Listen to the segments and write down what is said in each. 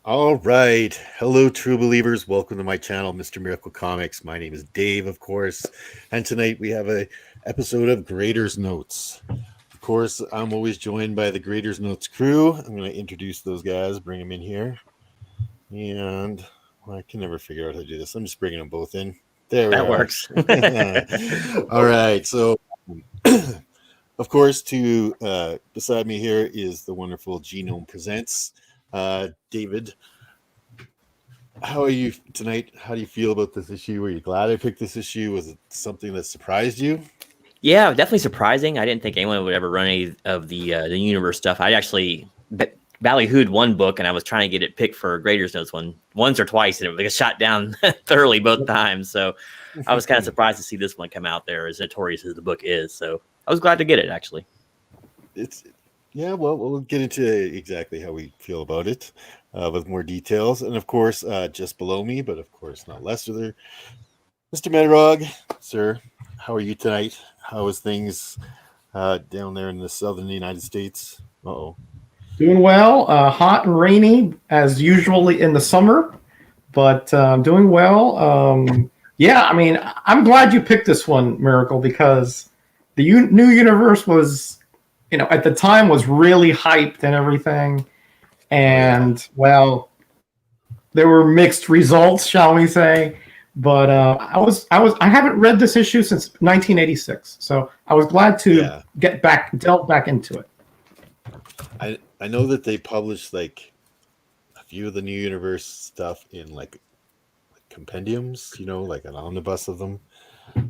All right. Hello, true believers. Welcome to my channel, Mr. Miracle Comics. My name is Dave, of course. And tonight we have a episode of Graders Notes. Of course, I'm always joined by the Graders Notes crew. I'm going to introduce those guys, bring them in here. And I can never figure out how to do this. I'm just bringing them both in. There we That are. works. All right. So, of course, beside me here is the wonderful Genome Presents. David, how are you tonight? How do you feel about this issue? Were you glad I picked this issue? Was it something that surprised you? Yeah, definitely surprising. I didn't think anyone would ever run any of the universe stuff. I actually ballyhooed one book, and I was trying to get it picked for Graders Notes once or twice, and it was shot down thoroughly both times. So I was kind of surprised to see this one come out there, as notorious as the book is. So I was glad to get it, actually. Well, we'll get into exactly how we feel about it with more details. And of course, just below me, but of course not less there, Mr. Medrog, sir, how are you tonight? How is things down there in the southern United States? Uh-oh. Doing well. Hot and rainy as usually in the summer, but doing well. Yeah, I mean, I'm glad you picked this one, Miracle, because the new universe was, at the time was really hyped and everything. And, well, there were mixed results, shall we say. But I haven't read this issue since 1986, so I was glad to delve back into it. I know that they published like a few of the New Universe stuff in like compendiums, like an omnibus of them.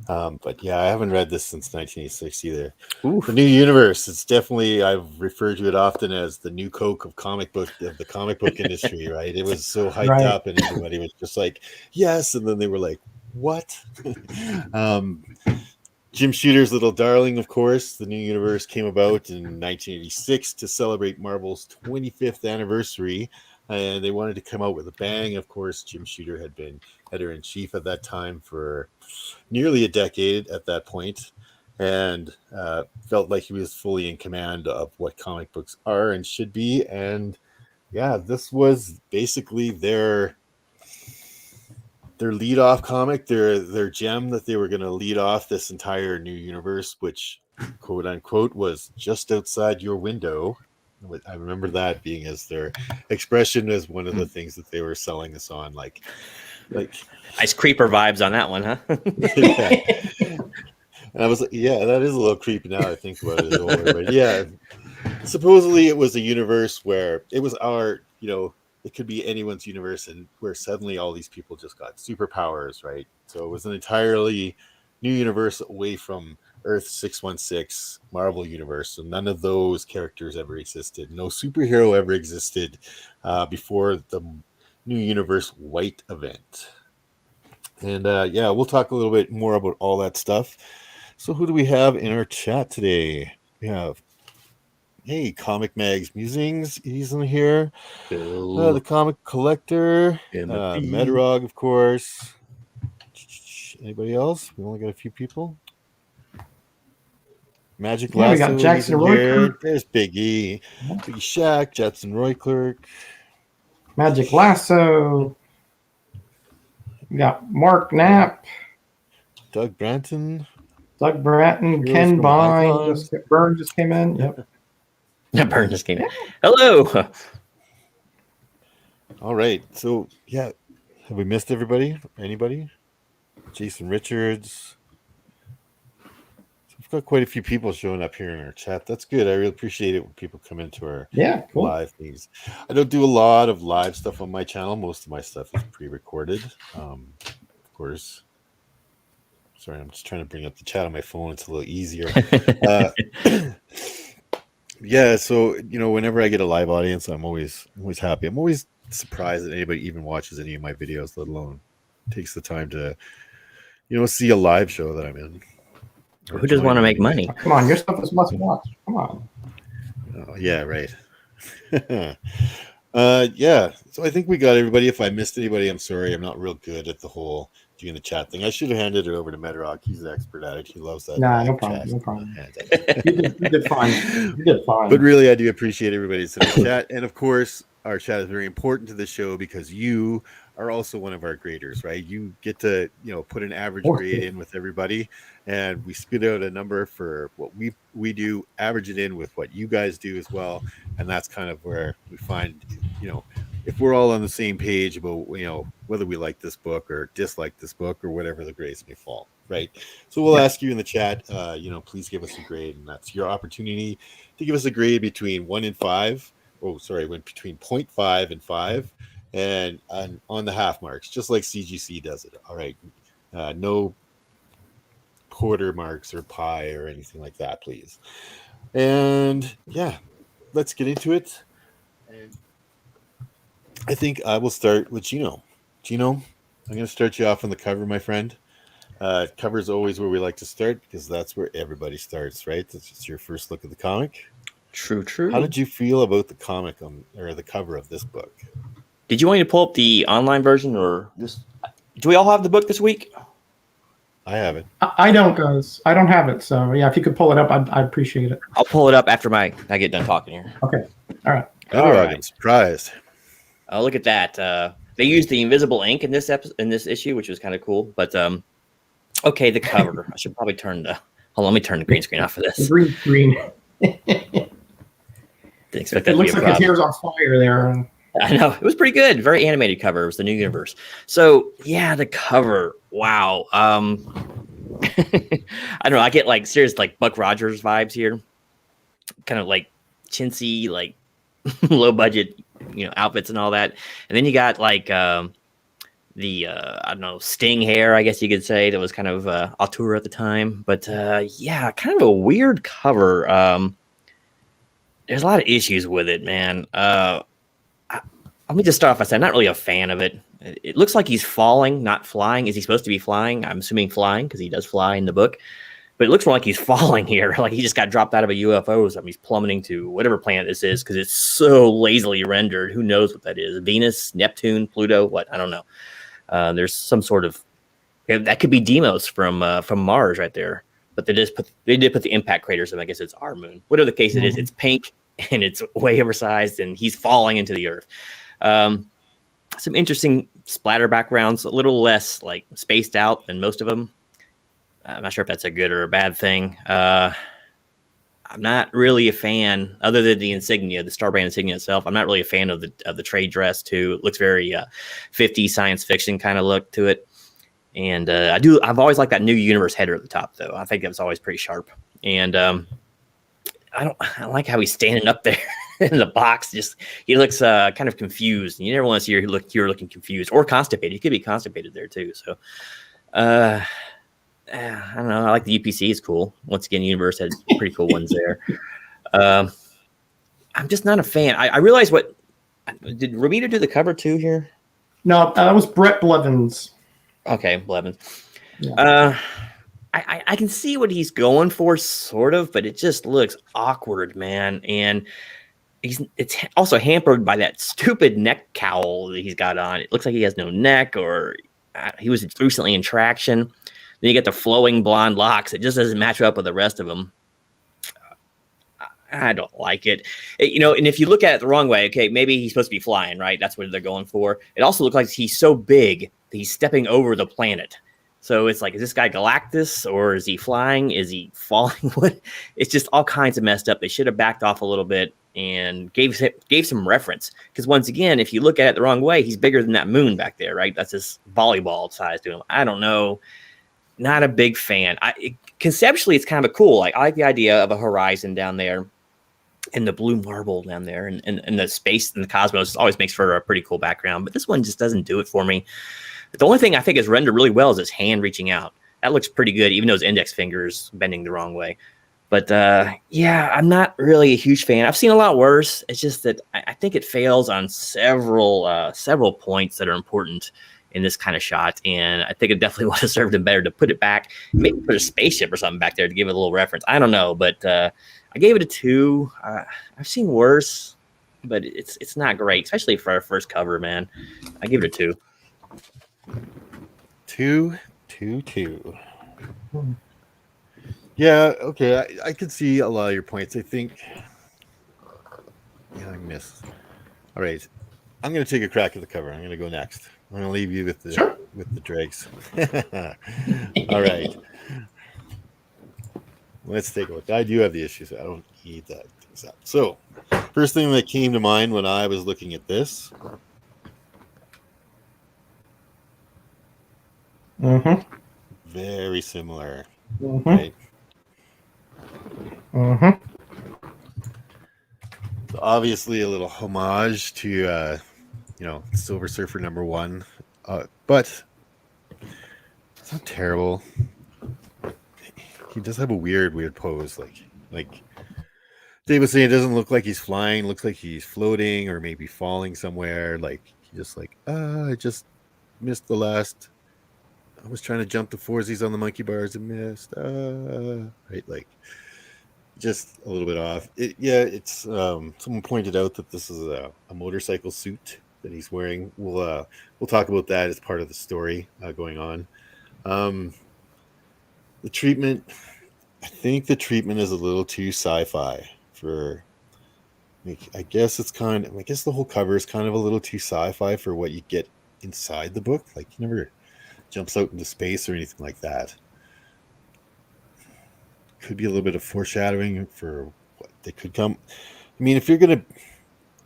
But yeah, I haven't read this since 1986 either. Ooh. The New Universe, it's definitely, I've referred to it often as the new Coke of the comic book industry, right? It was so hyped up and everybody was just like, yes. And then they were like, what? Jim Shooter's Little Darling, of course, the New Universe came about in 1986 to celebrate Marvel's 25th anniversary. And they wanted to come out with a bang. Of course, Jim Shooter had been editor-in-chief at that time for nearly a decade at that point, and felt like he was fully in command of what comic books are and should be. And yeah, this was basically their lead-off comic, their gem that they were going to lead off this entire new universe, which, quote-unquote, was just outside your window. I remember that being as their expression as one of the things that they were selling us on, like nice creeper vibes on that one, huh? Yeah. And I was like, yeah, that is a little creepy now I think about it older, but yeah, supposedly it was a universe where it was it could be anyone's universe, and where suddenly all these people just got superpowers, right? So it was an entirely new universe away from Earth 616 Marvel Universe, and none of those characters ever existed. No superhero ever existed before the New Universe White event. And we'll talk a little bit more about all that stuff. So who do we have in our chat today? We have, Comic Mags Musings, he's in here. The Comic Collector, Medrog, of course. Anybody else? We only got a few people. Magic Lasso. We got Jackson Roy. There's Big E, Big Shaq, Jetson Roy Clerk. Magic Lasso. We got Mark Knapp. Doug Branton. Ken Byrne. Byrne just came in. Yep. Byrne just came in. Hello. All right. So, have we missed everybody? Anybody? Jason Richards. We've got quite a few people showing up here in our chat. That's good. I really appreciate it when people come into our live things. I don't do a lot of live stuff on my channel. Most of my stuff is pre-recorded. Of course. Sorry, I'm just trying to bring up the chat on my phone. It's a little easier. So, whenever I get a live audience, I'm always happy. I'm always surprised that anybody even watches any of my videos, let alone takes the time to, see a live show that I'm in. Who does want to make money? Come on, your stuff is must watch. Come on. Oh, yeah, right. So I think we got everybody. If I missed anybody, I'm sorry. I'm not real good at the whole doing the chat thing. I should have handed it over to Medrock. He's an expert at it. He loves that. Nah, no problem. You did fine. You did fine. But really, I do appreciate everybody's in the chat. And of course, our chat is very important to the show because you are also one of our graders, right? You get to, put an average grade in with everybody, and we spit out a number for what we do, average it in with what you guys do as well, and that's kind of where we find, if we're all on the same page about, whether we like this book or dislike this book or whatever the grades may fall, right? So we'll ask you in the chat, please give us a grade, and that's your opportunity to give us a grade between 1 and 5. Between 0.5 and 5, and on the half marks, just like CGC does it. All right, no quarter marks or pi or anything like that, please. And yeah, let's get into it. And I think I will start with Gino. Gino, I'm going to start you off on the cover, my friend. Cover is always where we like to start because that's where everybody starts, right? That's just your first look at the comic. True. How did you feel about the comic or the cover of this book? Did you want me to pull up the online version, or just do we all have the book this week? I have it. I don't, guys. I don't have it. So yeah, if you could pull it up, I'd appreciate it. I'll pull it up after I get done talking here. Okay. All right. All right. I'm surprised. Oh, look at that. They used the invisible ink in this issue, which was kind of cool. But okay, the cover. I should probably hold on, let me turn the green screen off for this. Green screen. Didn't expect that It to be looks a like problem. his hair's on fire there. I know, it was pretty good. Very animated cover. It was the New Universe. So yeah, the cover. Wow. I don't know. I get like serious like Buck Rogers vibes here. Kind of like chintzy, like low budget, outfits and all that. And then you got like I don't know, Sting hair, I guess you could say, that was kind of auteur at the time. But yeah, kind of a weird cover. There's a lot of issues with it, man. Let me just start off by saying I'm not really a fan of it. It looks like he's falling, not flying. Is he supposed to be flying? I'm assuming flying because he does fly in the book. But it looks more like he's falling here. Like he just got dropped out of a UFO or something. He's plummeting to whatever planet this is because it's so lazily rendered. Who knows what that is? Venus, Neptune, Pluto, what? I don't know. There's some sort of that could be Deimos from Mars right there. But they did put the impact craters, and I guess it's our moon. Whatever the case it is, it's pink and it's way oversized, and he's falling into the earth. Some interesting splatter backgrounds, a little less like spaced out than most of them. I'm not sure if that's a good or a bad thing. I'm not really a fan, other than the insignia, the Starbrand insignia itself. I'm not really a fan of the trade dress too. It looks very 50s science fiction kind of look to it. And I've always liked that New Universe header at the top, though. I think that was always pretty sharp. And I like how he's standing up there in the box. Just he looks kind of confused. You never want to see you're looking confused or constipated. He could be constipated there too. So I don't know. I like the UPC. It's cool. Once again, Universe had pretty cool ones there. I'm just not a fan. I realize did Romita do the cover too here? No, that was Brett Blevins. Okay, Blevins. Yeah. I can see what he's going for, sort of, but it just looks awkward, man. And it's also hampered by that stupid neck cowl that he's got on. It looks like he has no neck, or he was recently in Traction. Then you get the flowing blonde locks. It just doesn't match up with the rest of them. I don't like it. And if you look at it the wrong way, okay, maybe he's supposed to be flying, right? That's what they're going for. It also looks like he's so big that he's stepping over the planet. So it's like, is this guy Galactus, or is he flying? Is he falling? It's just all kinds of messed up. They should have backed off a little bit and gave some reference. Because once again, if you look at it the wrong way, he's bigger than that moon back there, right? That's his volleyball size to him. I don't know. Not a big fan. Conceptually, it's kind of cool. Like, I like the idea of a horizon down there and the blue marble down there, and the space and the cosmos always makes for a pretty cool background. But this one just doesn't do it for me. The only thing I think is rendered really well is his hand reaching out. That looks pretty good, even though his index finger's bending the wrong way. But yeah, I'm not really a huge fan. I've seen a lot worse. It's just that I think it fails on several points that are important in this kind of shot, and I think it definitely would have served him better to put it back, maybe put a spaceship or something back there to give it a little reference. I don't know, but I gave it a 2. I've seen worse, but it's not great, especially for our first cover, man. I give it a 2. 2, 2, 2. Yeah, okay. I could see a lot of your points. I think I missed. All right. I'm going to take a crack at the cover. I'm going to go next. I'm going to leave you with the Sure. dregs. All right. Let's take a look. I do have the issues. I don't need that. So, first thing that came to mind when I was looking at this. Mm-hmm. Very similar. Mm-hmm. Right? Mm-hmm. So obviously, a little homage to, Silver Surfer #1. But it's not terrible. He does have a weird pose. Like Dave was saying, it doesn't look like he's flying. Looks like he's floating or maybe falling somewhere. Like he just I just missed the last. I was trying to jump the foursies on the monkey bars and missed. Right, like just a little bit off. It's someone pointed out that this is a motorcycle suit that he's wearing. We'll talk about that as part of the story going on. The treatment, I think the treatment is a little too sci-fi for. I guess the whole cover is kind of a little too sci-fi for what you get inside the book. Like he never jumps out into space or anything like that. Could be a little bit of foreshadowing for what they could come. I mean, if you're going to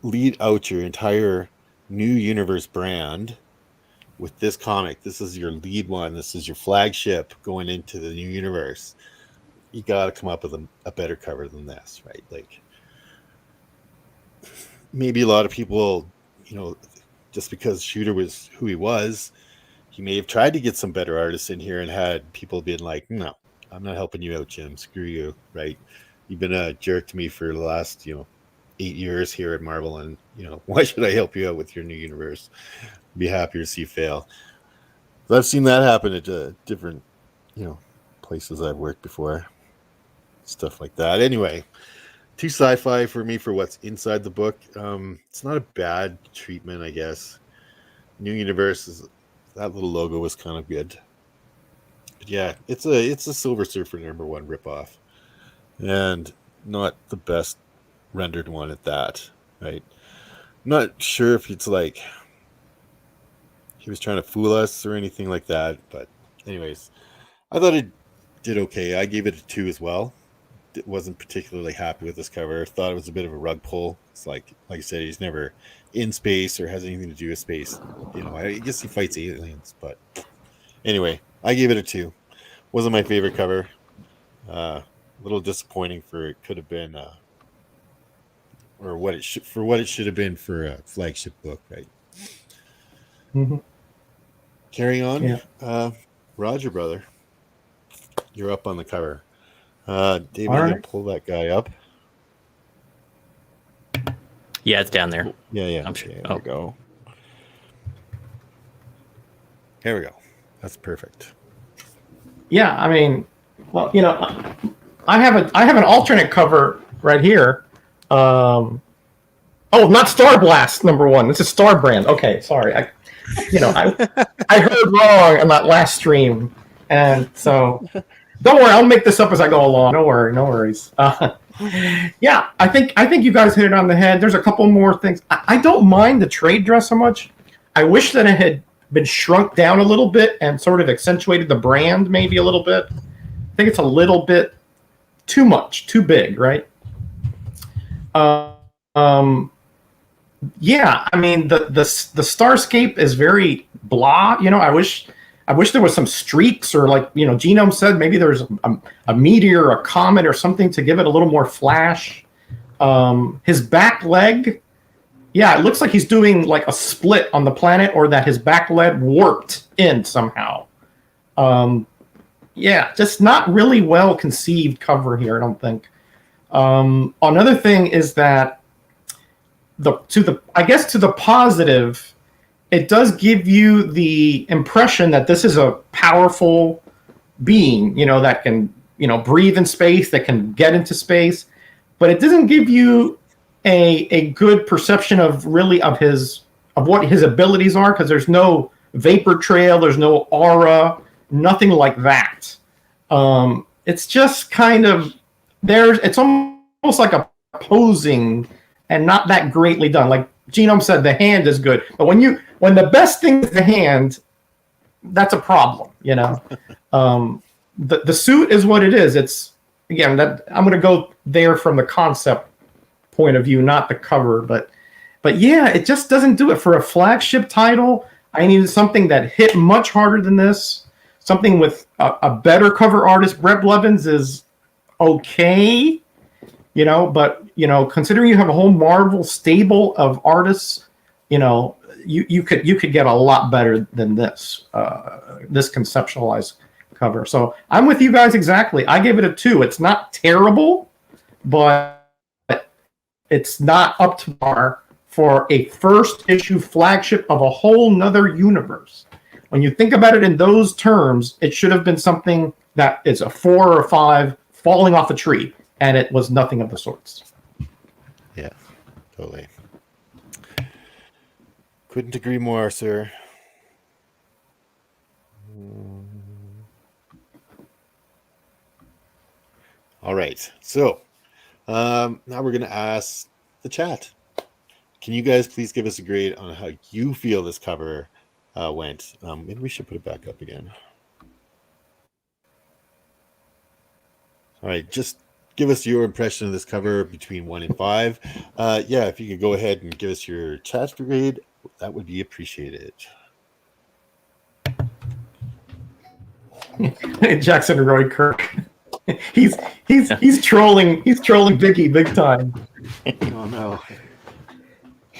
lead out your entire new universe brand with this comic, this is your lead one, this is your flagship going into the new universe, you got to come up with a better cover than this, right? Like maybe a lot of people, just because Shooter was who he was, he may have tried to get some better artists in here and had people been like, no, I'm not helping you out, Jim. Screw you, right? You've been a jerk to me for the last, 8 years here at Marvel, and, why should I help you out with your new universe? Be happier to see you fail. So I've seen that happen at different, places I've worked before. Stuff like that. Anyway, too sci-fi for me for what's inside the book. It's not a bad treatment, I guess. New Universe is that little logo was kind of good. But yeah, it's a Silver Surfer #1 ripoff, and not the best rendered one at that. Right? Not sure if it's like he was trying to fool us or anything like that. But anyways, I thought it did okay. I gave it a 2 as well. Wasn't particularly happy with this cover. Thought it was a bit of a rug pull. It's like I said, he's never in space or has anything to do with space. I guess he fights aliens, but anyway, I gave it a 2. Wasn't my favorite cover. A little disappointing for it could have been, or what it should have been for a flagship book, right? Mm-hmm. Carrying on, Yeah. Roger, brother, you're up on the cover. David, you gonna pull that guy up? Yeah, it's down there. Yeah. I'm sure. There we go. There we go. That's perfect. Yeah, I mean, well, I have an alternate cover right here. Oh, not Star Blast #1. This is Star Brand. Okay, sorry. I heard wrong on that last stream, and so don't worry. I'll make this up as I go along. No worries. Yeah, I think you guys hit it on the head. There's a couple more things. I don't mind the trade dress so much. I wish that it had been shrunk down a little bit and sort of accentuated the brand maybe a little bit. I think it's a little bit too much, too big, right? Yeah, I mean the Starscape is very blah. I wish there was some streaks, or like Genome said, maybe there's a meteor, a comet, or something to give it a little more flash. His back leg, yeah, it looks like he's doing like a split on the planet, or that his back leg warped in somehow. Yeah, just not really well conceived cover here, I don't think. Another thing is that to the positive, it does give you the impression that this is a powerful being, that can, breathe in space, that can get into space, but it doesn't give you a good perception of what his abilities are, because there's no vapor trail, there's no aura, nothing like that. It's just kind of it's almost like a posing and not that greatly done. Like Genome said the hand is good, but when the best thing is the hand, that's a problem. The suit is what it is. It's again that I'm going to go there from the concept point of view, not the cover, but yeah, it just doesn't do it for a flagship title. I needed something that hit much harder than this. Something with a better cover artist. Brett Blevins is okay, but considering you have a whole Marvel stable of artists, you could get a lot better than this conceptualized cover. So I'm with you guys exactly. I gave it a 2. It's not terrible, but it's not up to par for a first issue flagship of a whole nother universe. When you think about it in those terms, it should have been something that is a 4 or 5 falling off a tree, and it was nothing of the sorts. Yeah, totally. Couldn't agree more, sir. All right, so now we're going to ask the chat. Can you guys please give us a grade on how you feel this cover went? Maybe we should put it back up again. All right, just give us your impression of this cover between 1 and 5. Yeah, if you could go ahead and give us your chat grade, that would be appreciated. Jackson Roy Kirk. He's trolling Biggie big time. Oh no.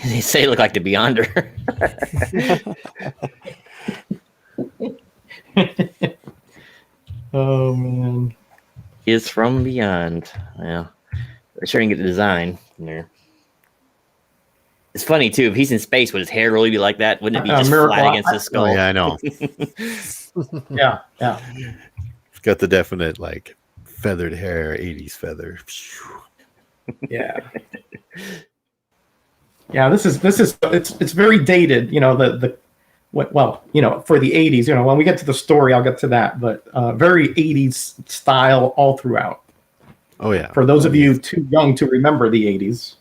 They say it look like the Beyonder. Oh man. Is from beyond. Yeah. They're sure to get the design from there. It's funny too, if he's in space, would his hair really be like that? Wouldn't it be just Miracle. flat against his skull? Oh, yeah, I know. Yeah. It's got the definite like feathered hair, 80s feather. Yeah. Yeah, this is it's very dated, for the 80s, when we get to the story I'll get to that, but very 80s style all throughout. Oh yeah. For those of you too young to remember the 80s.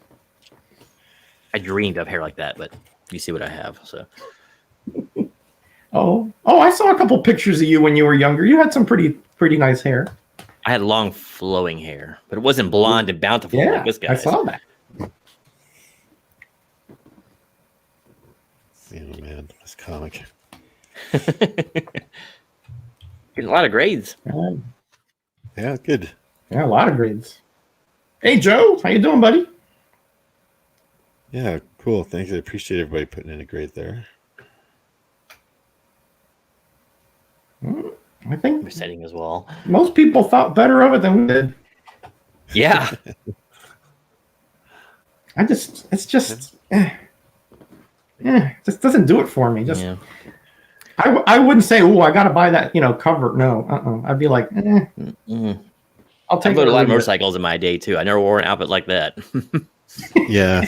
I dreamed of hair like that, but you see what I have, so. Oh, I saw a couple pictures of you when you were younger. You had some pretty nice hair. I had long flowing hair, but it wasn't blonde and bountiful like this guy. I saw that. Oh man, this comic. Getting a lot of grades. Yeah, good. Yeah, a lot of grades. Hey Joe, how you doing, buddy? Yeah, cool. Thanks. I appreciate everybody putting in a grade there. I think We're setting as well. most people thought better of it than we did. Yeah. It's just just doesn't do it for me. Just Yeah. I wouldn't say, oh, I got to buy that, cover. No, I'd be like, I'll take I rode a lot of it. motorcycles in my day too. I never wore an outfit like that. Yeah.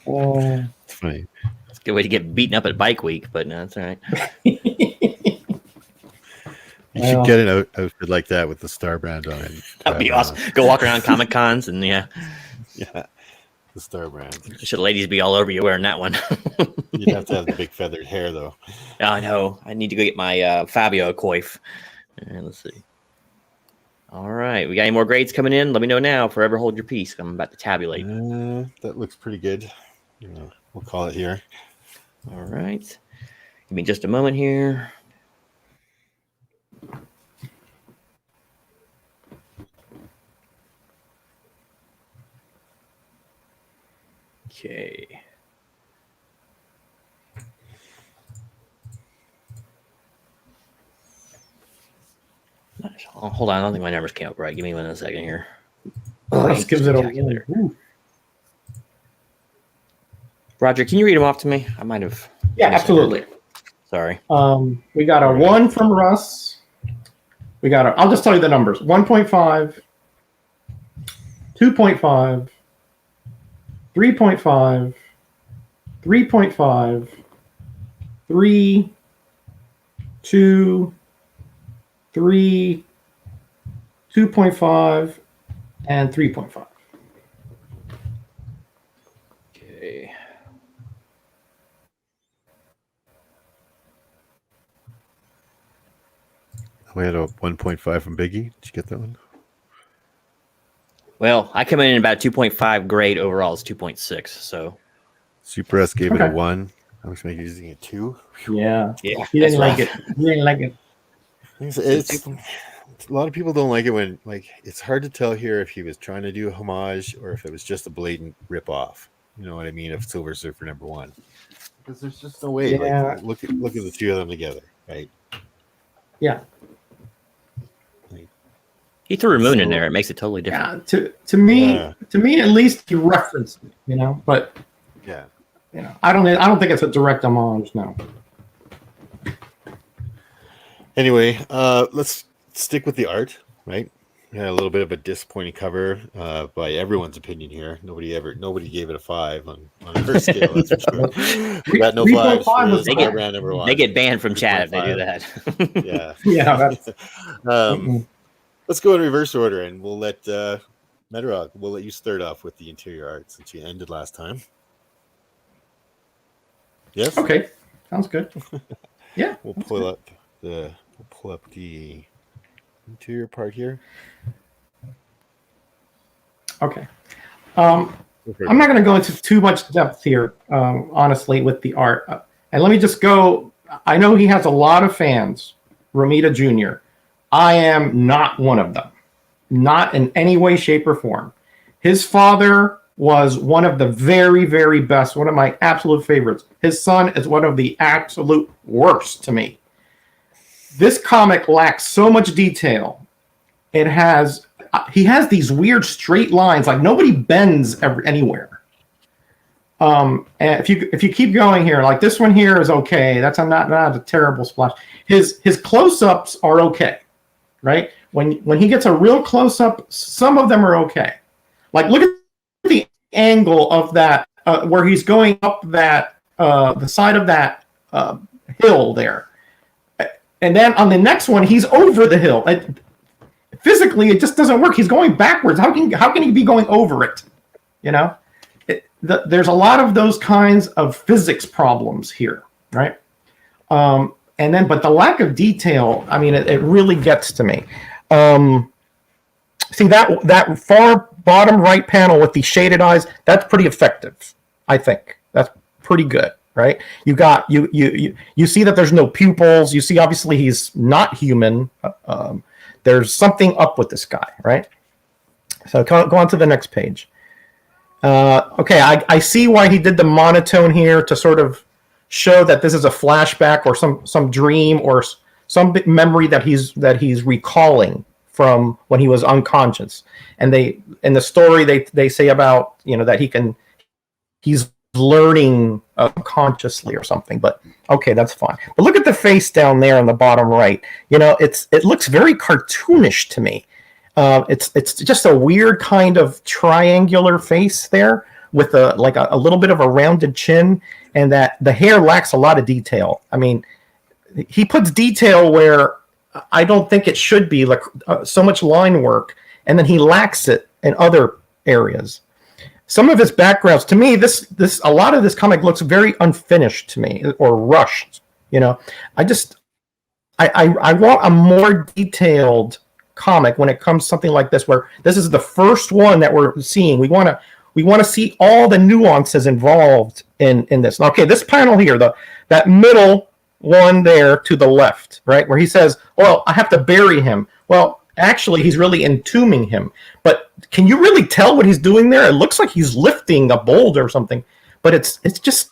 Oh. It's funny. It's a good way to get beaten up at Bike Week, but no, it's all right. You should get an outfit like that with the Star brand on it. That'd be awesome. Go walk around Comic Cons and Yeah, the Star brand. should ladies be all over you wearing that one? You'd have to have the big feathered hair, though. I know. I need to go get my Fabio coif. Let's see. All right. We got any more grades coming in? Let me know now. Forever hold your peace. I'm about to tabulate. That looks pretty good. We'll call it here. All right. Give me just a moment here. Okay. Oh, hold on. I don't think my numbers came up right. Give me 1 second here. Just gives it a Spectacular. Roger, can you read them off to me? I might have. Yeah, absolutely. Sorry. We got a 1 from Russ. We got I'll just tell you the numbers. 1.5, 2.5, 3.5, 3.5, 3, 2, 3, 2.5, and 3.5. We had a 1.5 from Biggie. Did you get that one? Well, I come in about 2.5 grade overall. It's 2.6. So Super S gave it a Okay. 1. I was making using a 2. Yeah. yeah, He that's didn't like rough. it. He didn't like it. It's a lot of people don't like it when, like, it's hard to tell here if he was trying to do a homage or if it was just a blatant rip off. You know what I mean? Of Silver Surfer #1, because there's just no way. Yeah. Like, look at the two of them together, right? Yeah. He threw a moon in So- there. It makes it totally different. Yeah. To me, Yeah. at least he referenced it, but Yeah. I don't think it's a direct homage. No. Anyway, let's stick with the art, right? We had a little bit of a disappointing cover by everyone's opinion here. Nobody gave it a 5 on our scale. That's for sure. We got no 3.5 5s. was They high. Batman #1. They get banned from chat if they do that. Yeah. Yeah. That's, Let's go in reverse order, and we'll let Metarog. We'll let you start off with the interior art since you ended last time. Yes. okay. Sounds good. Yeah. We'll pull up the interior part here. Okay. I'm not going to go into too much depth here, honestly, with the art. And let me just go. I know he has a lot of fans, Romita Jr. I am not one of them, not in any way, shape, or form. His father was one of the very, very best, one of my absolute favorites. His son is one of the absolute worst to me. This comic lacks so much detail. He has these weird straight lines, like nobody bends anywhere. And if you keep going here, like this one here is okay. That's not a terrible splash. His close-ups are okay, right? When he gets a real close-up, some of them are okay. Like look at the angle of that where he's going up that the side of that hill there, and then on the next one he's over the hill. Physically, it just doesn't work. He's going backwards. How can he be going over it? There's a lot of those kinds of physics problems here, right? But the lack of detail, I mean, it really gets to me. See that far bottom right panel with the shaded eyes, that's pretty effective. I think that's pretty good, right? You see that there's no pupils. You see, obviously, he's not human. There's something up with this guy, right? So go on to the next page. Okay, I see why he did the monotone here to sort of show that this is a flashback or some dream or some memory that he's recalling from when he was unconscious. And in the story they say about that he's learning consciously or something. But okay, that's fine. But look at the face down there on the bottom right. It looks very cartoonish to me. It's just a weird kind of triangular face there with a little bit of a rounded chin, and that the hair lacks a lot of detail. I mean, he puts detail where I don't think it should be, like so much line work, and then he lacks it in other areas. Some of his backgrounds, to me, a lot of this comic looks very unfinished to me, or rushed. I want a more detailed comic when it comes to something like this, where this is the first one that we're seeing. We want to see all the nuances involved in this. Okay, this panel here, that middle one there to the left, right, where he says, "Well, I have to bury him." Well, actually, he's really entombing him. But can you really tell what he's doing there? It looks like he's lifting a boulder or something, but it's just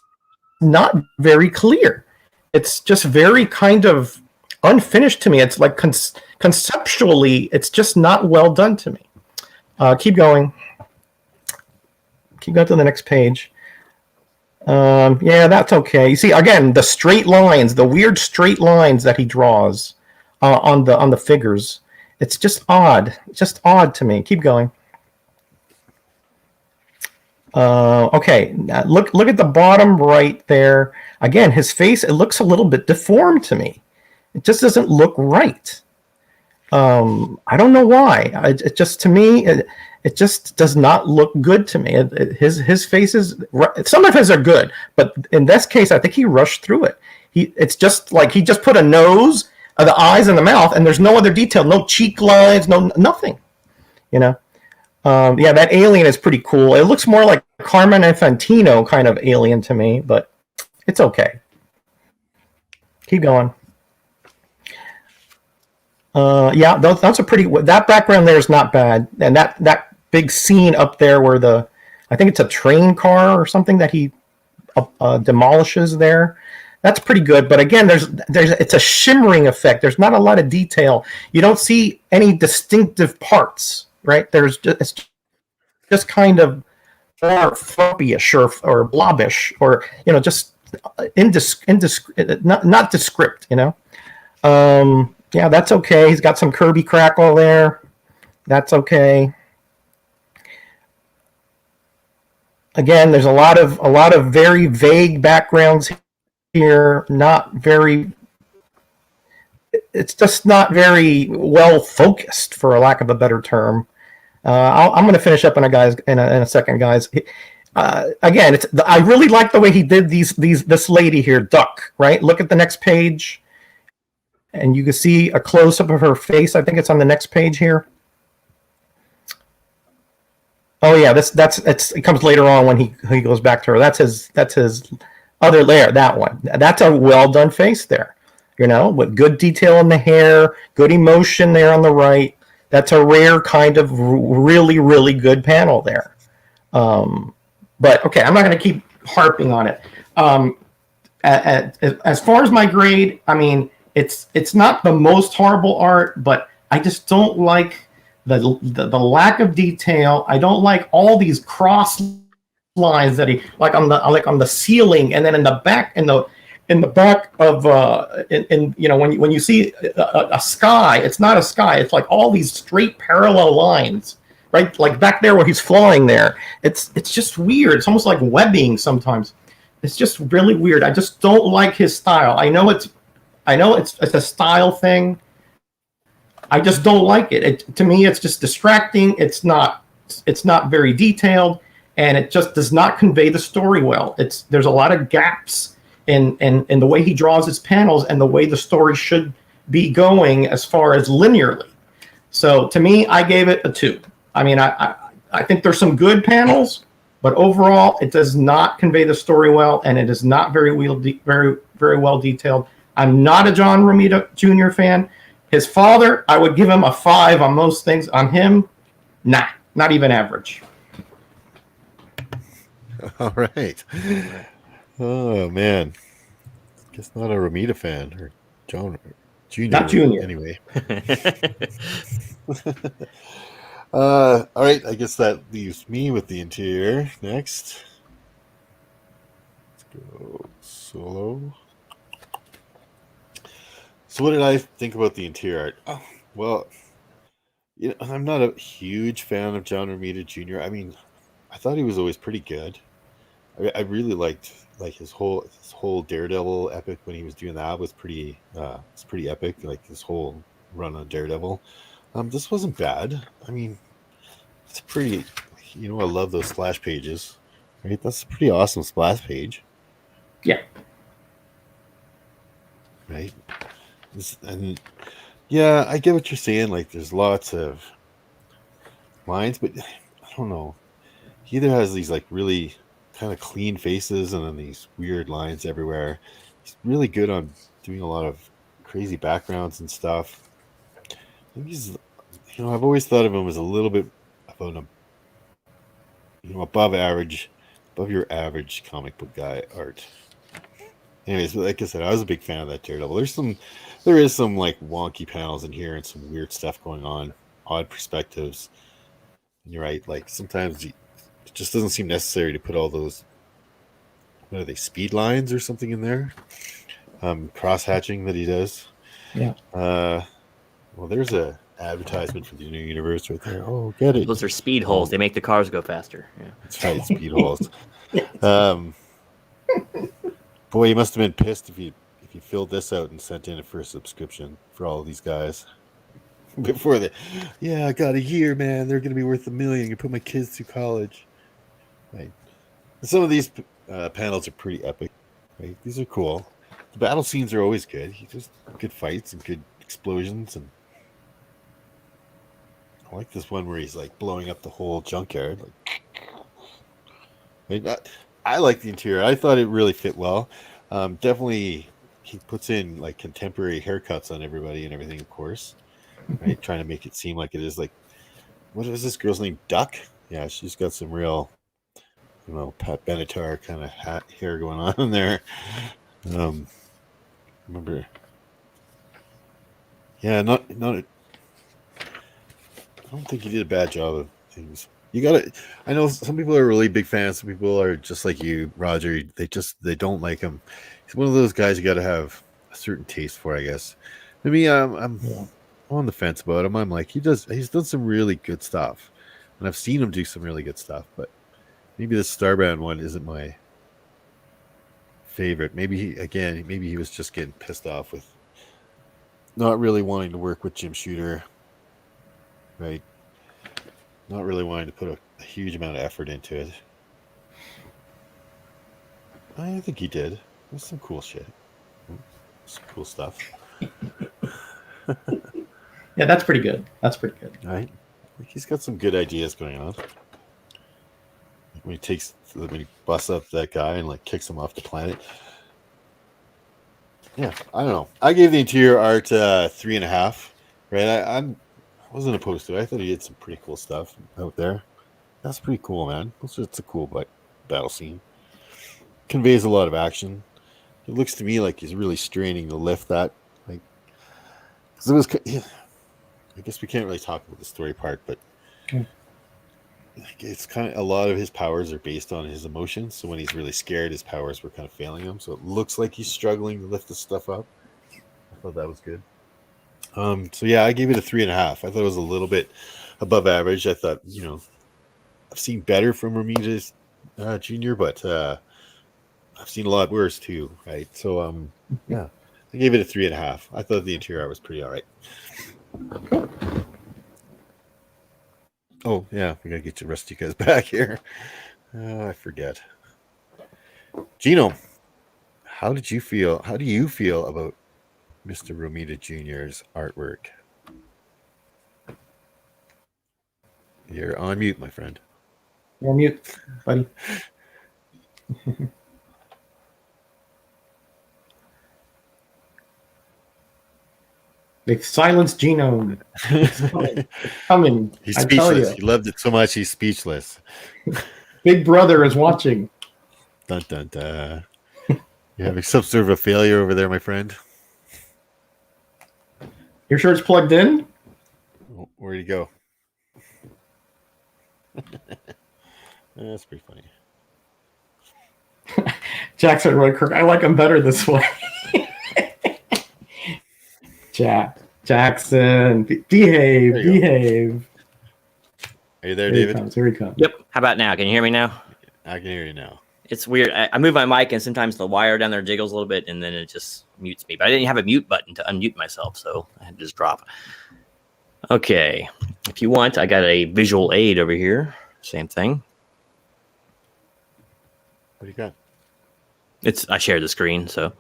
not very clear. It's just very kind of unfinished to me. It's like conceptually, it's just not well done to me. Keep going. Keep going to the next page. Yeah, that's okay. You see, again, the straight lines, the weird straight lines that he draws on the figures. It's just odd. It's just odd to me. Keep going. Okay, now look at the bottom right there. Again, his face, it looks a little bit deformed to me. It just doesn't look right. I don't know why. It just, to me, it just does not look good to me. His faces, some of his are good, but in this case, I think he rushed through it. It's just like he just put a nose, the eyes and the mouth, and there's no other detail, no cheek lines, no nothing. Yeah, that alien is pretty cool. It looks more like Carmen Infantino kind of alien to me, but it's okay. Keep going. Yeah, that's a pretty. That background there is not bad, and that big scene up there where I think it's a train car or something that he demolishes there. That's pretty good, but again, it's a shimmering effect. There's not a lot of detail. You don't see any distinctive parts, right? It's just kind of more floppyish or blobbish, or just not descript. Yeah, that's okay. He's got some Kirby crackle there. That's okay. Again, there's a lot of very vague backgrounds here. It's just not very well focused, for a lack of a better term. I'm going to finish up on in a second, guys. Again, I really like the way he did this lady here, Duck. Right? Look at the next page, and you can see a close up of her face. I think it's on the next page here. Oh yeah, it comes later on when he goes back to her. That's his other layer. That one. That's a well done face there. With good detail in the hair, good emotion there on the right. That's a rare kind of really, really good panel there. But okay, I'm not going to keep harping on it. As far as my grade, I mean, it's not the most horrible art, but I just don't like the lack of detail. I don't like all these cross lines that he like on the ceiling, and then in the back of when you see a sky, it's not a sky. It's like all these straight parallel lines, right? Like back there where he's flying there. It's just weird. It's almost like webbing sometimes. It's just really weird. I just don't like his style. I know it's a style thing. I just don't like it. To me, it's just distracting. It's not very detailed, and it just does not convey the story well. There's a lot of gaps in the way he draws his panels and the way the story should be going as far as linearly. So to me, I gave it a 2. I mean, I think there's some good panels, but overall, it does not convey the story well, and it is not very well detailed. I'm not a John Romita Jr. fan. His father, I would give him a 5 on most things. On him, nah, not even average. All right. Oh man, guess not a Romita fan, or John Jr. Not Junior. Anyway. All right. I guess that leaves me with the interior next. Let's go solo. So what did I think about the interior art? Oh, well, I'm not a huge fan of John Romita Jr. I mean, I thought he was always pretty good. I really liked his whole Daredevil epic when he was doing that was pretty epic. Like his whole run on Daredevil. This wasn't bad. I mean, it's pretty. I love those splash pages. Right, that's a pretty awesome splash page. Yeah. Right. And yeah, I get what you're saying. Like, there's lots of lines, but I don't know. He either has these like really kind of clean faces and then these weird lines everywhere. He's really good on doing a lot of crazy backgrounds and stuff. I think he's, I've always thought of him as a little bit about above your average comic book guy art. Anyways, like I said, I was a big fan of that Daredevil. There is some like wonky panels in here and some weird stuff going on, odd perspectives. And you're right, like sometimes it just doesn't seem necessary to put all those, what are they, speed lines or something in there? Cross hatching that he does. Yeah. Well, there's a advertisement for the new universe right there. Oh, get it. Those are speed holes. They make the cars go faster. Yeah. That's right, speed holes. Boy, you must have been pissed if you filled this out and sent in it for a subscription for all of these guys. Before I got a year, man. They're going to be worth $1 million. You put my kids through college. Right. Some of these panels are pretty epic. Right. These are cool. The battle scenes are always good. Just good fights and good explosions, and I like this one where he's like blowing up the whole junkyard. I like the interior. I thought it really fit well. Definitely, he puts in like contemporary haircuts on everybody and everything, of course, right? Trying to make it seem like it is like, what is this girl's name? Duck? Yeah, she's got some real, Pat Benatar kind of hair going on in there. Remember? Yeah, not. I don't think he did a bad job of things. You gotta. I know some people are really big fans. Some people are just like you, Roger. They don't like him. He's one of those guys you got to have a certain taste for, I guess. Maybe I'm on the fence about him. I'm like he's done some really good stuff, and I've seen him do some really good stuff. But maybe the Starbound one isn't my favorite. Maybe he was just getting pissed off with not really wanting to work with Jim Shooter, right? Not really wanting to put a huge amount of effort into it. I think he did. There's some cool shit. Some cool stuff. Yeah, that's pretty good. That's pretty good. Right? He's got some good ideas going on. When he busts up that guy and like kicks him off the planet. Yeah, I don't know. I gave the interior art 3.5. Right? I wasn't opposed to it. I thought he did some pretty cool stuff out there. That's pretty cool, man. It's a cool battle scene. Conveys a lot of action. It looks to me like he's really straining to lift that. Like, cause it was. I guess we can't really talk about the story part, but it's kind of a lot of his powers are based on his emotions. So when he's really scared, his powers were kind of failing him. So it looks like he's struggling to lift the stuff up. I thought that was good. So yeah, I gave it a 3.5. I thought it was a little bit above average. I thought, I've seen better from Romita Jr., but I've seen a lot worse too, right? So yeah, I gave it a 3.5. I thought the interior was pretty all right. Oh yeah, we gotta get the rest of you guys back here. I forget. Gino, how do you feel about Mr. Romita Jr.'s artwork? You're on mute, my friend. You're on mute, buddy. They silenced Genome. It's coming. He's I tell speechless. you. He loved it so much he's speechless. Big Brother is watching. Dun dun dun. You're having some sort of a failure over there, my friend. You're sure it's plugged in? Where'd he go? That's pretty funny. Jackson Roykirk. I like him better this way. Jackson, behave. Are you there, David? Here he comes. Yep. How about now? Can you hear me now? I can hear you now. It's weird. I move my mic and sometimes the wire down there jiggles a little bit and then it just mutes me. But I didn't have a mute button to unmute myself, so I had to just drop. Okay. If you want, I got a visual aid over here. Same thing. What do you got? I shared the screen, so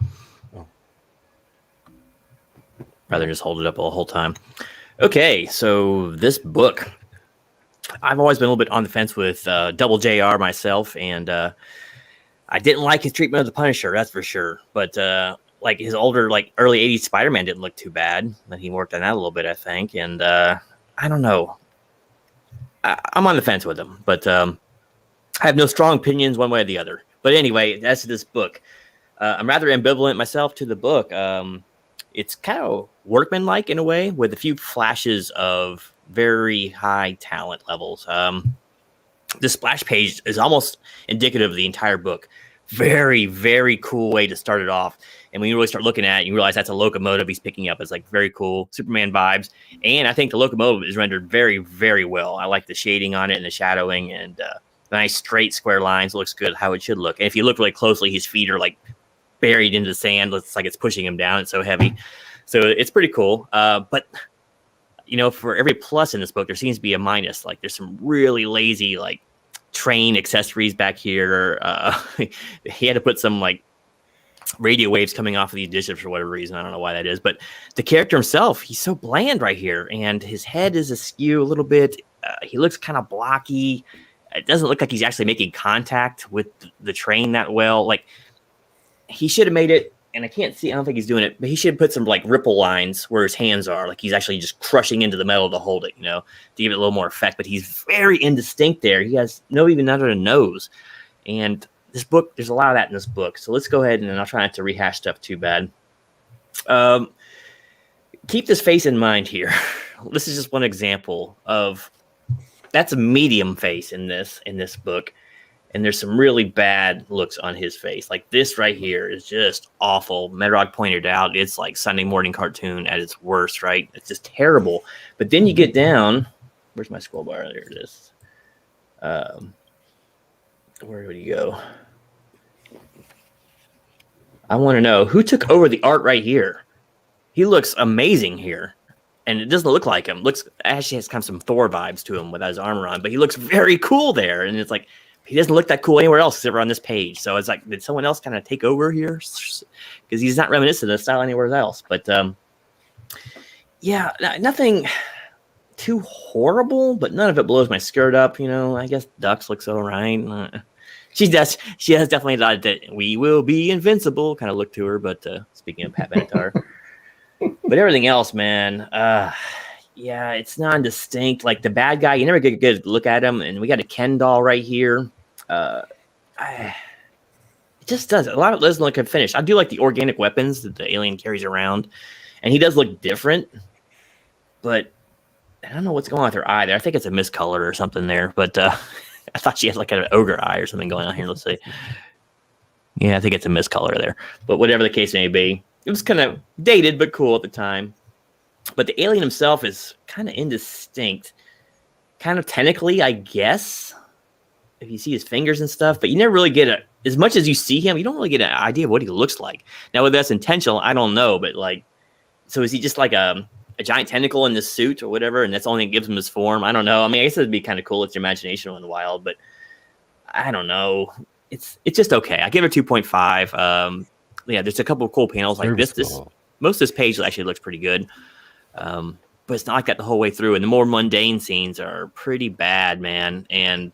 rather than just hold it up the whole time. Okay, so this book, I've always been a little bit on the fence with Double JR myself, and I didn't like his treatment of the Punisher, that's for sure. But like his older, like early '80s Spider-Man didn't look too bad. But he worked on that a little bit, I think. And I don't know. I'm on the fence with him, but I have no strong opinions one way or the other. But anyway, as to this book, I'm rather ambivalent myself to the book. It's kind of workmanlike in a way, with a few flashes of very high talent levels. The splash page is almost indicative of the entire book. Very, very cool way to start it off. And when you really start looking at it, you realize that's a locomotive he's picking up. It's like very cool Superman vibes. And I think the locomotive is rendered very, very well. I like the shading on it and the shadowing and the nice straight square lines. It looks good how it should look. And if you look really closely, his feet are like buried into the sand. Looks like it's pushing him down. It's so heavy. So it's pretty cool. But, for every plus in this book, there seems to be a minus. Like there's some really lazy, like, train accessories back here. He had to put some, like, radio waves coming off of the dishes for whatever reason. I don't know why that is, but the character himself, he's so bland right here, and his head is askew a little bit. He looks kind of blocky. It doesn't look like he's actually making contact with the train that well. Like, he should have made it, and I don't think he's doing it, but he should put some like ripple lines where his hands are. Like, he's actually just crushing into the metal to hold it, to give it a little more effect. But he's very indistinct there. He has even under the nose. And this book, there's a lot of that in this book. So let's go ahead, and I'll try not to rehash stuff too bad. Keep this face in mind here. This is just one example of, that's a medium face in this book. And there's some really bad looks on his face. Like, this right here is just awful. Medrog pointed out, it's like Sunday morning cartoon at its worst, right? It's just terrible. But then you get down, where's my scroll bar? There it is. Where would he go? I want to know who took over the art right here. He looks amazing here. And it doesn't look like him. Actually has kind of some Thor vibes to him without his armor on, but he looks very cool there. And it's like, he doesn't look that cool anywhere else except for on this page. So it's like, did someone else kind of take over here? Because he's not reminiscent of the style anywhere else. But yeah, nothing too horrible, but none of it blows my skirt up. I guess Dux looks all right. She has definitely that we will be invincible kind of look to her. But speaking of Pat Benatar, but everything else, man, yeah, it's non-distinct. Like, the bad guy, you never get a good look at him. And we got a Ken doll right here. It just does. A lot of it doesn't look finished. I do like the organic weapons that the alien carries around. And he does look different. But I don't know what's going on with her eye there. I think it's a miscolor or something there. But I thought she had like an ogre eye or something going on here. Let's see. Yeah, I think it's a miscolor there. But whatever the case may be, it was kind of dated but cool at the time. But the alien himself is kind of indistinct. Kind of technically, I guess, if you see his fingers and stuff. But you never really get as much as you see him, you don't really get an idea of what he looks like. Now, whether that's intentional, I don't know. But, like, so is he just like a giant tentacle in this suit or whatever, and that's the only thing that gives him his form? I don't know. I mean, I guess it'd be kind of cool. It's your imagination in the wild. But I don't know. It's just okay. I give it 2.5. Yeah, there's a couple of cool panels like this. Most of this page actually looks pretty good. But it's not like that the whole way through. And the more mundane scenes are pretty bad, man. And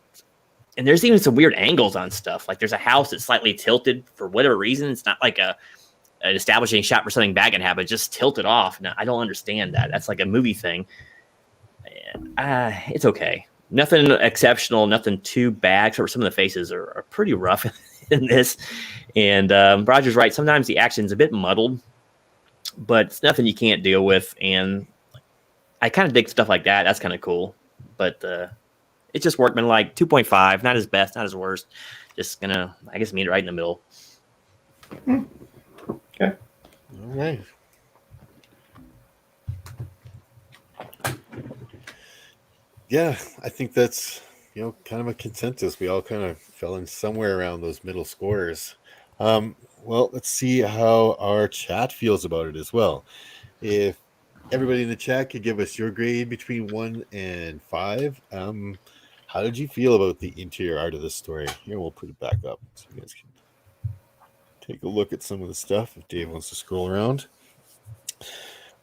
there's even some weird angles on stuff. Like, there's a house that's slightly tilted for whatever reason. It's not like an establishing shot for something bad can happen. It's just tilted off. Now, I don't understand that. That's like a movie thing. It's okay. Nothing exceptional. Nothing too bad. Except for some of the faces are pretty rough in this. And Roger's right. Sometimes the action's a bit muddled, but it's nothing you can't deal with. And I kind of dig stuff like that. That's kind of cool. But it's just workmanlike. 2.5. Not his best, not his worst. Just gonna, I guess, meet it right in the middle. Okay. All right. Yeah, I think that's, kind of a consensus. We all kind of fell in somewhere around those middle scores. Well, let's see how our chat feels about it as well. If everybody in the chat could give us your grade between 1 and 5, how did you feel about the interior art of this story? Here, we'll put it back up so you guys can take a look at some of the stuff if Dave wants to scroll around.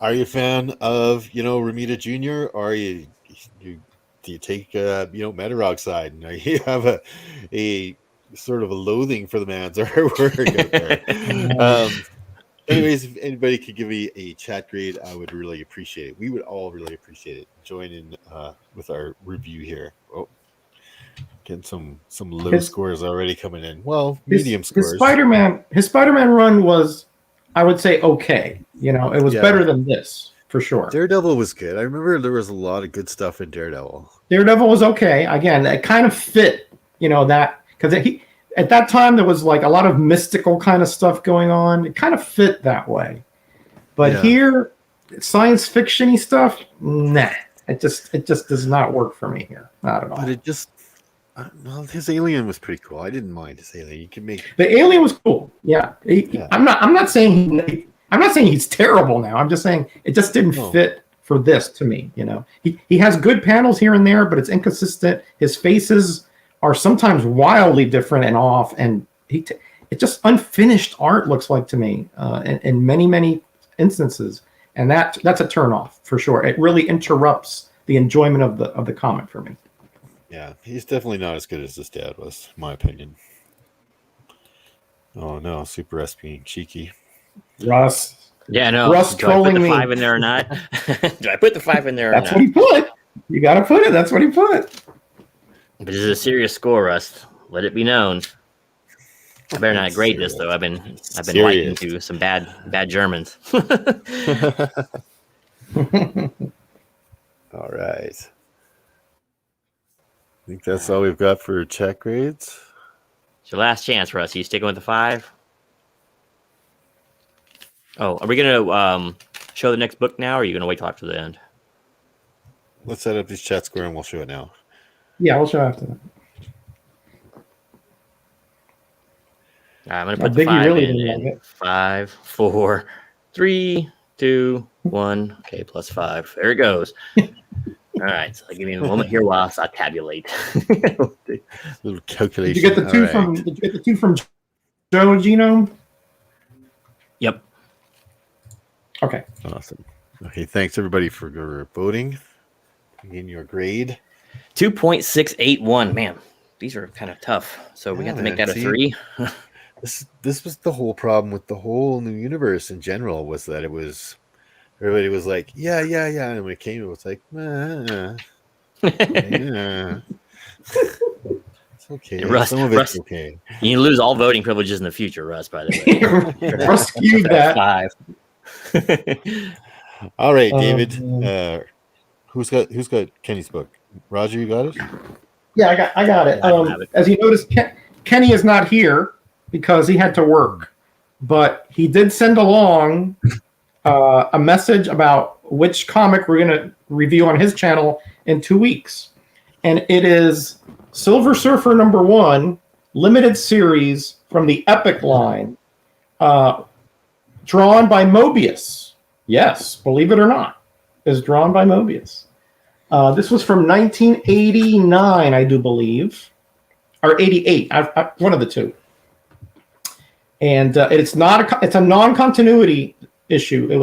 Are you a fan of, Ramita Jr., or do you take, Medrog side? Now you have a sort of a loathing for the man's artwork out there. Anyways, if anybody could give me a chat grade, I would really appreciate it. We would all really appreciate it. Join in with our review here. Oh, getting some low scores already coming in. Well, medium scores. His Spider-Man run was, I would say, okay. It was better than this for sure. Daredevil was good. I remember there was a lot of good stuff in Daredevil. Daredevil was okay. Again, it kind of fit, that, because at that time there was like a lot of mystical kind of stuff going on. It kind of fit that way. But here, science fiction-y stuff, nah. It just does not work for me here. Not at all. But it just, his alien was pretty cool. I didn't mind his alien. You can make the alien was cool. Yeah. I'm not saying he's terrible now. I'm just saying it just didn't fit for this to me. He has good panels here and there, but it's inconsistent. His faces are sometimes wildly different and off, and it's it just unfinished art looks like to me in many instances, and that's a turnoff for sure. It really interrupts the enjoyment of the comic for me. Yeah, he's definitely not as good as his dad was, in my opinion. Oh no, Super S being cheeky. Russ. Yeah, no. Russ Do I put trolling the me. 5 in there or not? Do I put the 5 in there or That's not? what he put. You got to put it. That's what he put. But this is a serious score, Russ. Let it be known. I better not grade this though. I've been likened to some bad Germans. All right. I think that's all we've got for chat grades. It's your last chance, Russ. Are you sticking with the 5? Oh, are we gonna show the next book now, or are you gonna wait till after the end? Let's set up this chat square and we'll show it now. Yeah, we'll show after that. I'm gonna put Now, the Biggie 5 really in. didn't like it. 5, 4, 3, 2, 1. Okay, plus 5. There it goes. All right, so give me a moment here while I tabulate. Little calculation. Did you get the two All from? right. Did you get the two from Joe Genome? Yep. Okay. Awesome. Okay, thanks everybody for your voting. In your grade. 2.681. Man, these are kind of tough. So we Yeah, have to make man, that a see? 3. This was the whole problem with the whole new universe in general, was that it was everybody was like, yeah, and when it came, it was like, yeah. It's okay. Russ- Some of it's Russ- okay. You lose all voting privileges in the future, Russ, by the way. Russ skewed that. 5. All right, David. man. Who's got Kenny's book? Roger, you got it? Yeah, I got it. I don't have it. As you notice, Kenny is not here because he had to work, but he did send along a message about which comic we're going to review on his channel in 2 weeks, and it is Silver Surfer #1 limited series from the Epic line, drawn by Mobius. Yes, believe it or not, is drawn by Mobius. This was from 1989, I do believe, or 88. One of the two. And it's not it's a non-continuity issue. That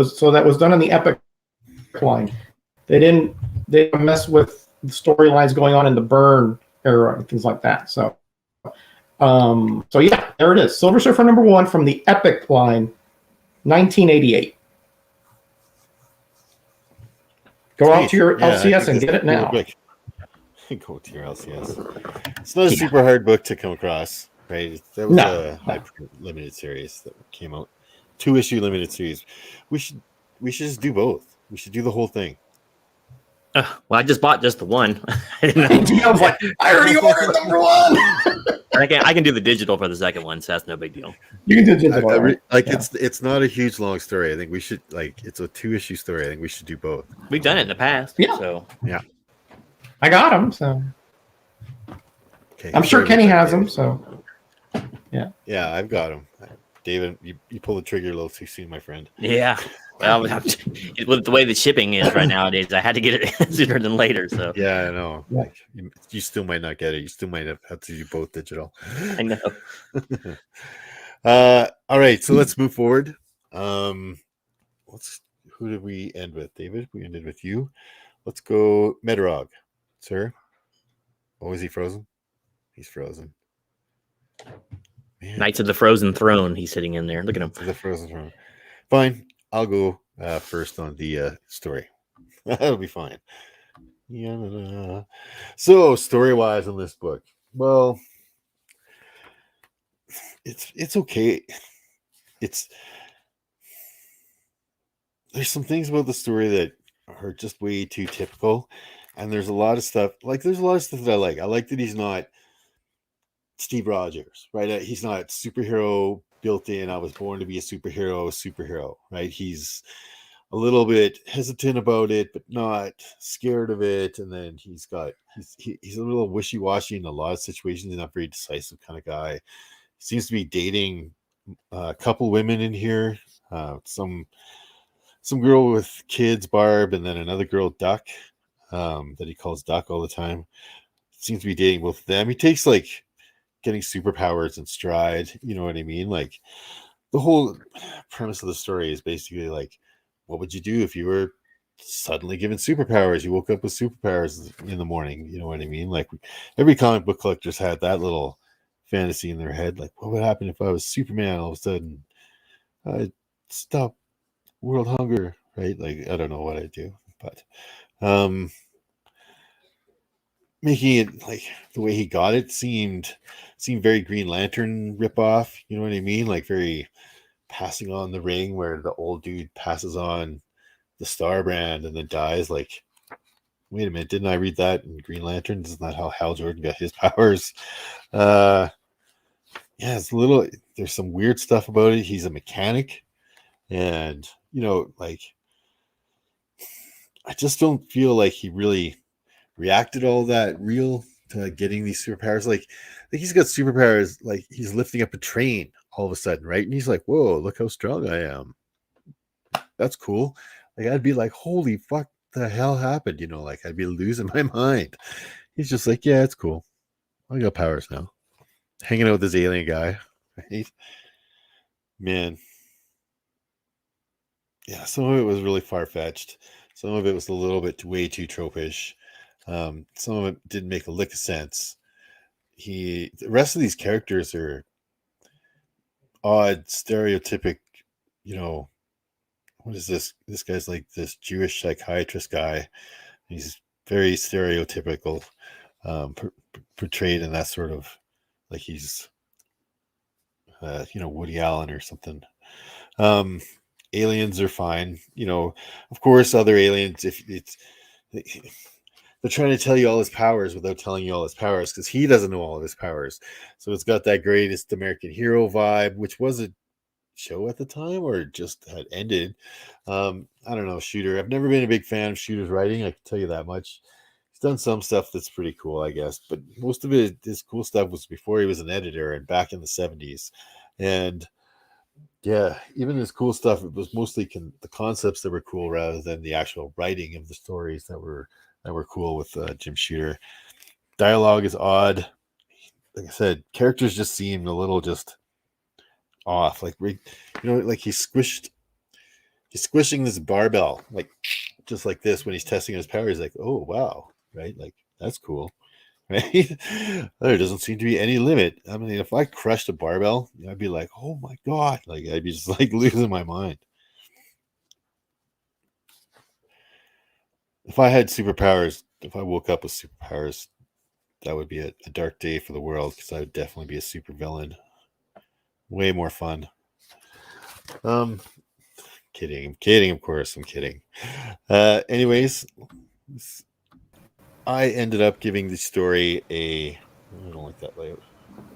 was done in the Epic line. They didn't mess with the storylines going on in the Byrne era and things like that. So yeah, there it is. Silver Surfer #1 from the Epic line, 1988. Go out to your LCS and get it now. Go to your LCS. It's not a super hard book to come across, right? That was a limited series that came out. 2-issue limited series. We should just do both. We should do the whole thing. Well, I just bought just the one. I was like, I already ordered #1. I can do the digital for the second one, so that's no big deal. You can do digital. It's not a huge long story. I think we should it's a 2-issue story. I think we should do both. We've done it in the past. Yeah. So yeah. I got them, so Okay. I'm sure Kenny has them. So yeah, I've got them. David, you pull the trigger a little too soon, my friend. Yeah. Well, with the way the shipping is right nowadays, I had to get it sooner than later. So Yeah, I know. Yeah. Like, you still might not get it. You still might have to do both digital. I know. All right, so let's move forward. Who did we end with? David, we ended with you. Let's go Medrog, sir. Oh, is he frozen? He's frozen. Man, Knights of the Frozen Throne. He's sitting in there. Look at him. the frozen throne. Fine, I'll go first on the story. That'll be fine. Yeah. So story-wise in this book, well, it's okay. There's some things about the story that are just way too typical, and there's a lot of stuff that I like. I like that he's not Steve Rogers, right? He's not superhero built in. I was born to be a superhero, right? He's a little bit hesitant about it, but not scared of it. And then he's a little wishy-washy in a lot of situations. He's not very decisive kind of guy. He seems to be dating a couple women in here. Some girl with kids, Barb, and then another girl, Duck, that he calls Duck all the time. Seems to be dating both of them. He takes getting superpowers in stride. You know what I mean? Like the whole premise of the story is basically like, what would you do if you were suddenly given superpowers? You woke up with superpowers in the morning. You know what I mean? Like every comic book collector's had that little fantasy in their head. Like, what would happen if I was Superman all of a sudden? I'd stop world hunger, right? Like, I don't know what I'd do, but making it like the way he got it seemed very Green Lantern ripoff. You know what I mean? Like very passing on the ring, where the old dude passes on the Star Brand and then dies. Like, wait a minute, didn't I read that in Green Lantern? Isn't that how Hal Jordan got his powers? Yeah, it's a little. There's some weird stuff about it. He's a mechanic, and like I just don't feel like he really reacted all that real to getting these superpowers. Like he's got superpowers, like he's lifting up a train all of a sudden, right? And he's like, whoa, look how strong I am. That's cool. Like I'd be like, holy fuck, the hell happened? Like I'd be losing my mind. He's just like, yeah, it's cool. I got powers now. Hanging out with this alien guy, right? Man. Yeah, some of it was really far-fetched. Some of it was a little bit way too tropish. Some of it didn't make a lick of sense. The rest of these characters are odd, stereotypic, what is this? This guy's like this Jewish psychiatrist guy. He's very stereotypical, portrayed in that sort of like he's, Woody Allen or something. Aliens are fine. Of course, other aliens, if it's, they're trying to tell you all his powers without telling you all his powers because he doesn't know all of his powers. So it's got that Greatest American Hero vibe, which was a show at the time or just had ended. I don't know, Shooter. I've never been a big fan of Shooter's writing. I can tell you that much. He's done some stuff that's pretty cool, I guess, but most of his cool stuff was before he was an editor and back in the 70s. And yeah, even his cool stuff, it was mostly the concepts that were cool rather than the actual writing of the stories that were cool with Jim Shooter. Dialogue is odd. Like I said, characters just seem a little just off. Like like he's squishing this barbell, like just like this when he's testing his power. He's like, oh wow, right? Like that's cool, right? There doesn't seem to be any limit. I mean, if I crushed a barbell, I'd be like, oh my god, like I'd be just like losing my mind. If I had superpowers, if I woke up with superpowers, that would be a dark day for the world because I would definitely be a super villain. Way more fun. Kidding. I'm kidding, of course. I'm kidding. Anyways, I ended up giving the story I don't like that layout.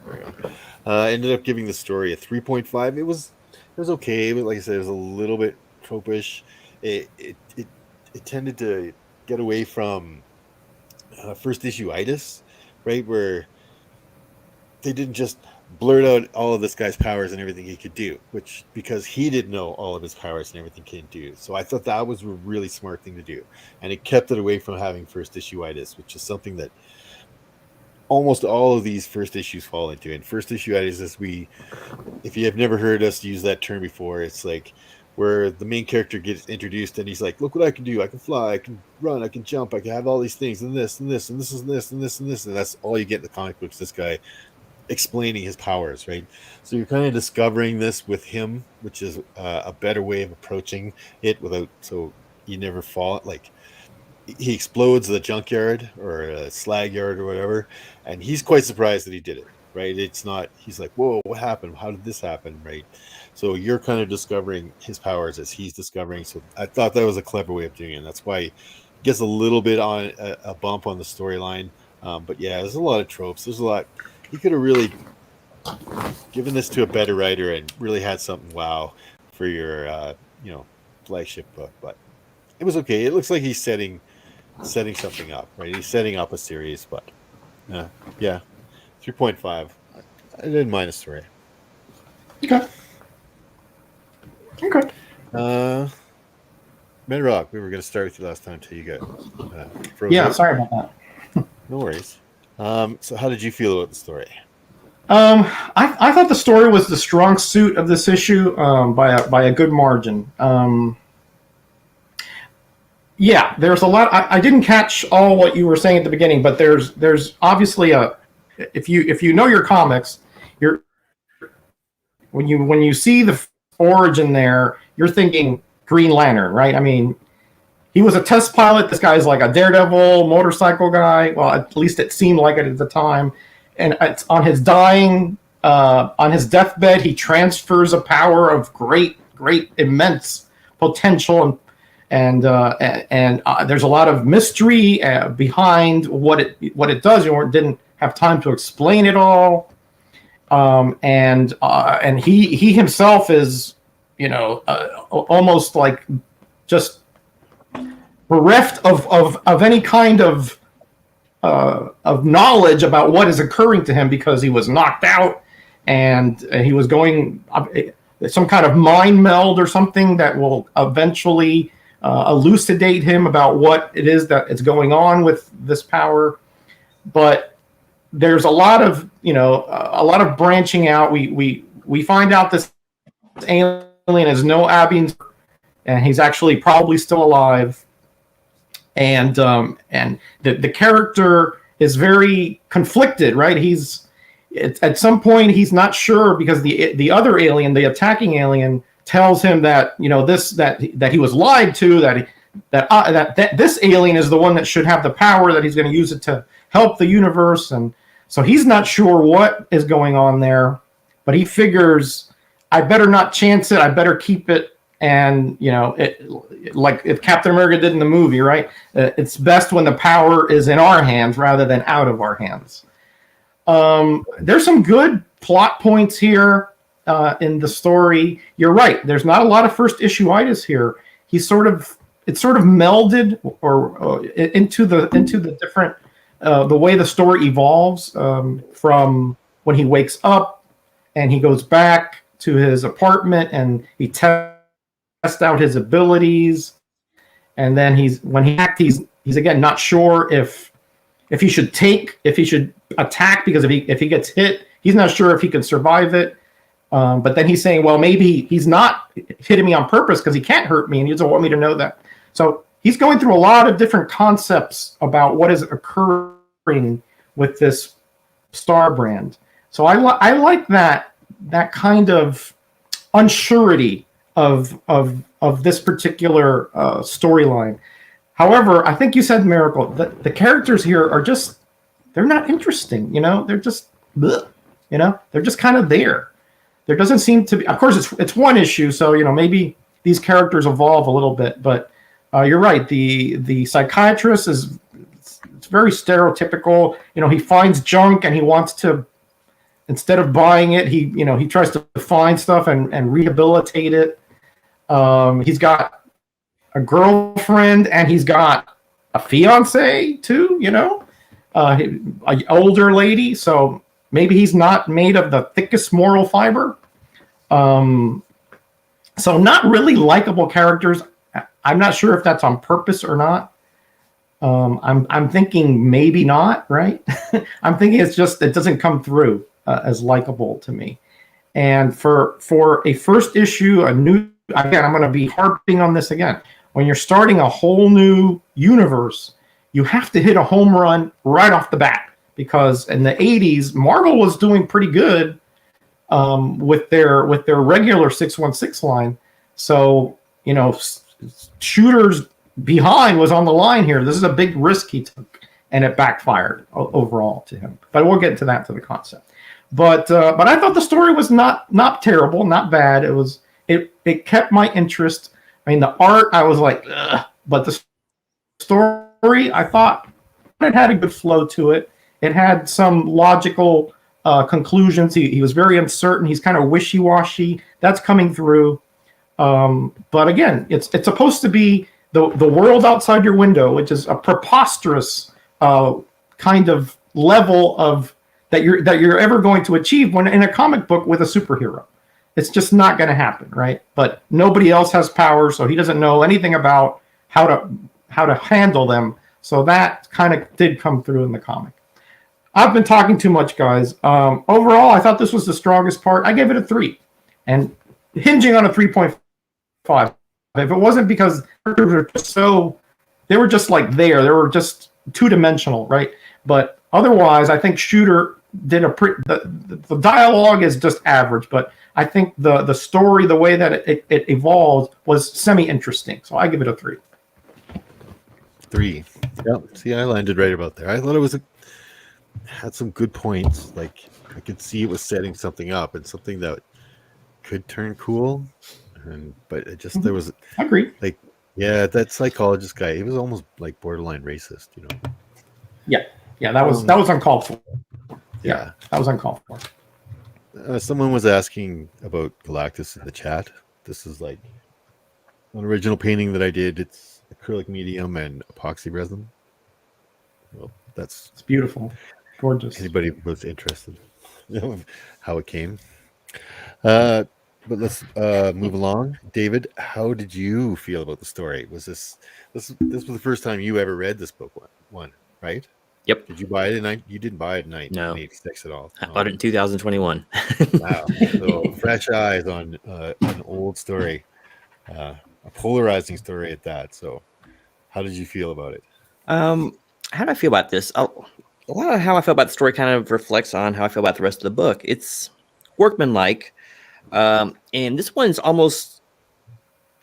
There we go. I ended up giving the story a 3.5. It was okay, but like I said, it was a little bit tropish. It tended to get away from first issue-itis, right? Where they didn't just blurt out all of this guy's powers and everything he could do, which because he didn't know all of his powers and everything he could do. So I thought that was a really smart thing to do. And it kept it away from having first issue-itis, which is something that almost all of these first issues fall into. And first issue-itis is if you have never heard us use that term before, it's like where the main character gets introduced and he's like, look what I can do. I can fly, I can run, I can jump, I can have all these things and this and this and this and this and this and this. And that's all you get in the comic books. This guy explaining his powers, right? So you're kind of discovering this with him, which is a better way of approaching it so you never fall. Like he explodes the junkyard or a slag yard or whatever, and he's quite surprised that he did it, right? It's not, he's like, whoa, what happened? How did this happen, right? So you're kind of discovering his powers as he's discovering. So I thought that was a clever way of doing it. And that's why he gets a little bit on a bump on the storyline. But yeah, there's a lot of tropes. There's a lot. He could have really given this to a better writer and really had something wow for your flagship book. But it was okay. It looks like he's setting something up, right? He's setting up a series, but yeah, 3.5. I didn't mind the story. Okay. Bedrock, we were going to start with you last time until you got frozen. Yeah, sorry about that. No worries. So how did you feel about the story? I thought the story was the strong suit of this issue by a good margin. Yeah, there's a lot. I didn't catch all what you were saying at the beginning, but there's obviously a if you know your comics, you're when you see the origin there, you're thinking Green Lantern, right? I mean, he was a test pilot. This guy's like a daredevil motorcycle guy. Well, at least it seemed like it at the time. And it's on his on his deathbed, he transfers a power of great, immense potential, and there's a lot of mystery behind what it does. You didn't have time to explain it all, and he himself is, almost like just bereft of any kind of knowledge about what is occurring to him, because he was knocked out and he was going some kind of mind meld or something that will eventually elucidate him about what it is that is going on with this power. But there's a lot of branching out. We find out this alien is no Abin, and he's actually probably still alive. And the character is very conflicted, right? At some point he's not sure, because the other alien, the attacking alien, tells him that that he was lied to, that this alien is the one that should have the power, that he's going to use it to help the universe, and so he's not sure what is going on there, but he figures, I better not chance it, I better keep it. And like if Captain America did in the movie, right? It's best when the power is in our hands rather than out of our hands. There's some good plot points here in the story. You're right. There's not a lot of first issue-itis here. It's sort of melded or into the different the way the story evolves from when he wakes up and he goes back to his apartment and he tests out his abilities, and then he's again not sure if he should attack, because if he gets hit, he's not sure if he can survive it. But then he's saying, well, maybe he's not hitting me on purpose because he can't hurt me, and he doesn't want me to know that. So he's going through a lot of different concepts about what is occurring with this Star Brand. So I like that kind of unsurety of this particular storyline. However, I think you said, Miracle, that the characters here are just, they're not interesting. They're just bleh, they're just kind of there. There doesn't seem to be, of course it's one issue, so maybe these characters evolve a little bit, but you're right. The psychiatrist it's very stereotypical. He finds junk and he wants to, instead of buying it, he tries to find stuff and rehabilitate it. He's got a girlfriend and he's got a fiance too, an older lady. So maybe he's not made of the thickest moral fiber. So not really likable characters. I'm not sure if that's on purpose or not. I'm thinking maybe not, right? I'm thinking it's just, it doesn't come through as likable to me. And for a first issue, again, I'm going to be harping on this again. When you're starting a whole new universe, you have to hit a home run right off the bat, because in the 80s, Marvel was doing pretty good with their regular 616 line. So, Shooter's behind was on the line here. This is a big risk he took, and it backfired overall to him. But we'll get to that, to the concept. But I thought the story was not terrible, not bad. It kept my interest. I mean, the art, I was like, ugh. But the story, I thought it had a good flow to it. It had some logical conclusions. He was very uncertain. He's kind of wishy-washy. That's coming through. But again, it's supposed to be the world outside your window, which is a preposterous kind of level of that you're ever going to achieve when in a comic book with a superhero. It's just not going to happen, right? But nobody else has power, so he doesn't know anything about how to handle them. So that kind of did come through in the comic. I've been talking too much, guys. Overall, I thought this was the strongest part. I gave it a 3, and hinging on a 3.5. If it wasn't because they were just like there. They were just two-dimensional, right? But otherwise, I think Shooter did the dialogue is just average, but I think the story, the way that it evolved, was semi-interesting. So I give it a 3. 3. Yeah. See, I landed right about there. I thought it was had some good points. Like I could see it was setting something up and something that could turn cool. But it just there was I agree. like that psychologist guy. He was almost like borderline racist, you know. Yeah, that was uncalled for. Yeah, that was uncalled for. Someone was asking about Galactus in the chat. This is like an original painting that I did. It's acrylic medium and epoxy resin. Well, it's beautiful, gorgeous. Anybody was interested, how it came. But let's move along. David, how did you feel about the story? Was this was the first time you ever read this book one, right? Yep. Did you buy it you didn't buy it in 1986 at all? I bought it in 2021. Wow. So fresh eyes on an old story, a polarizing story at that. So how did you feel about it? How do I feel about this? A lot of how I feel about the story kind of reflects on how I feel about the rest of the book. It's workmanlike. And this one's almost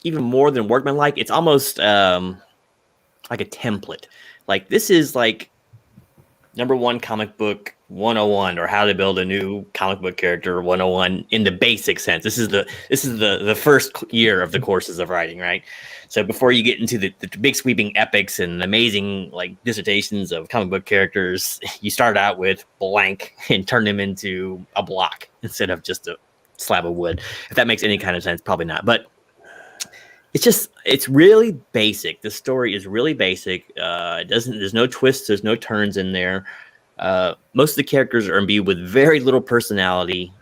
even more than workmanlike. It's almost like a template. Like this is like number 1 comic book 101, or how to build a new comic book character 101 in the basic sense. This is the first year of the courses of writing, right? So before you get into the big sweeping epics and amazing like dissertations of comic book characters, you start out with blank and turn them into a block instead of just a slab of wood. If that makes any kind of sense, probably not. But it's really basic. The story is really basic. There's no twists, there's no turns in there. Most of the characters are imbued with very little personality,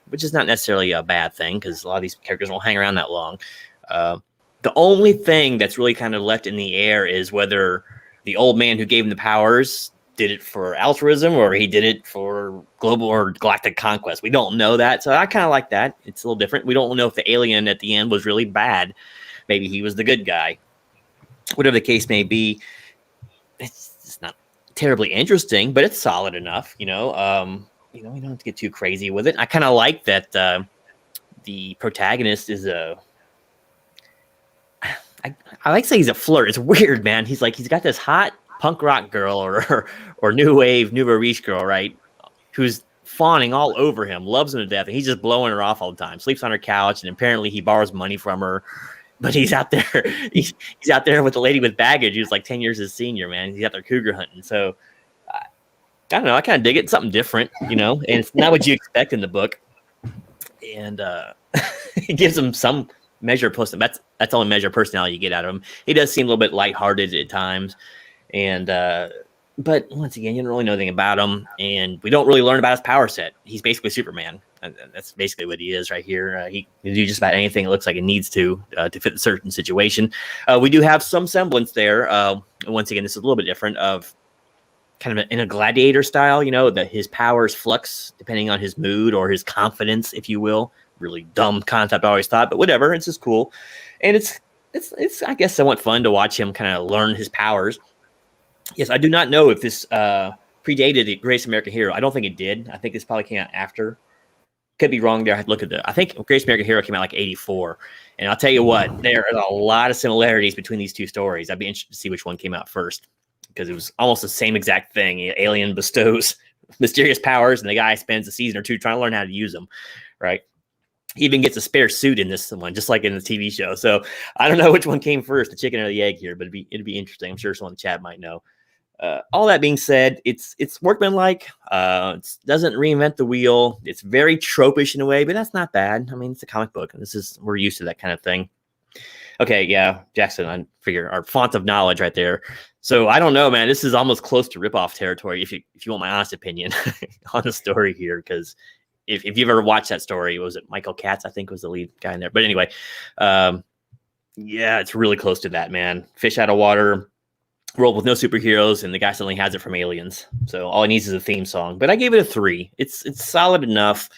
which is not necessarily a bad thing because a lot of these characters won't hang around that long. The only thing that's really kind of left in the air is whether the old man who gave him the powers did it for altruism or he did it for global or galactic conquest. We don't know that. So I kind of like that. It's a little different. We don't know if the alien at the end was really bad. Maybe he was the good guy. Whatever the case may be, it's not terribly interesting, but it's solid enough, you know. You don't have to get too crazy with it. I kind of like that the protagonist is I like to say he's a flirt. It's weird, man. He's got this hot punk rock girl or new wave, nouveau riche girl, right? Who's fawning all over him, loves him to death, and he's just blowing her off all the time. Sleeps on her couch, and apparently he borrows money from her. But he's out there. He's out there with the lady with baggage who's like 10 years his senior, man. He's out there cougar hunting. So I don't know. I kind of dig it. Something different, you know. And it's not what you expect in the book. And it gives him some measure of personality. That's all measure of personality you get out of him. He does seem a little bit lighthearted at times. And but once again, you don't really know anything about him, and we don't really learn about his power set. He's basically Superman. And that's basically what he is right here. He can do just about anything it looks like it needs to fit a certain situation. We do have some semblance there. Once again, this is a little bit different of kind of in a gladiator style, you know, that his powers flux depending on his mood or his confidence, if you will. Really dumb concept, I always thought, but whatever. It's just cool, and it's I guess somewhat fun to watch him kind of learn his powers. Yes, I do not know if this predated the Greatest American Hero. I don't think it did. I think this probably came out after. Could be wrong there. I had to look at I think Greatest American Hero came out like 84. And I'll tell you what, there are a lot of similarities between these two stories. I'd be interested to see which one came out first because it was almost the same exact thing. Alien bestows mysterious powers, and the guy spends a season or two trying to learn how to use them, right? He even gets a spare suit in this one, just like in the TV show. So I don't know which one came first, the chicken or the egg here, but it'd be interesting. I'm sure someone in the chat might know. All that being said, it's workmanlike. It doesn't reinvent the wheel. It's very tropish in a way, but that's not bad. I mean, it's a comic book, and we're used to that kind of thing. Okay, yeah, Jackson, I figure our font of knowledge right there. So I don't know, man. This is almost close to ripoff territory. If you want my honest opinion on the story here, because if you've ever watched that story, was it Michael Katz? I think was the lead guy in there. But anyway, yeah, it's really close to that, man. Fish out of water. world with no superheroes, and the guy suddenly has it from Aliens. So all he needs is a theme song. But I gave it a 3. It's solid enough.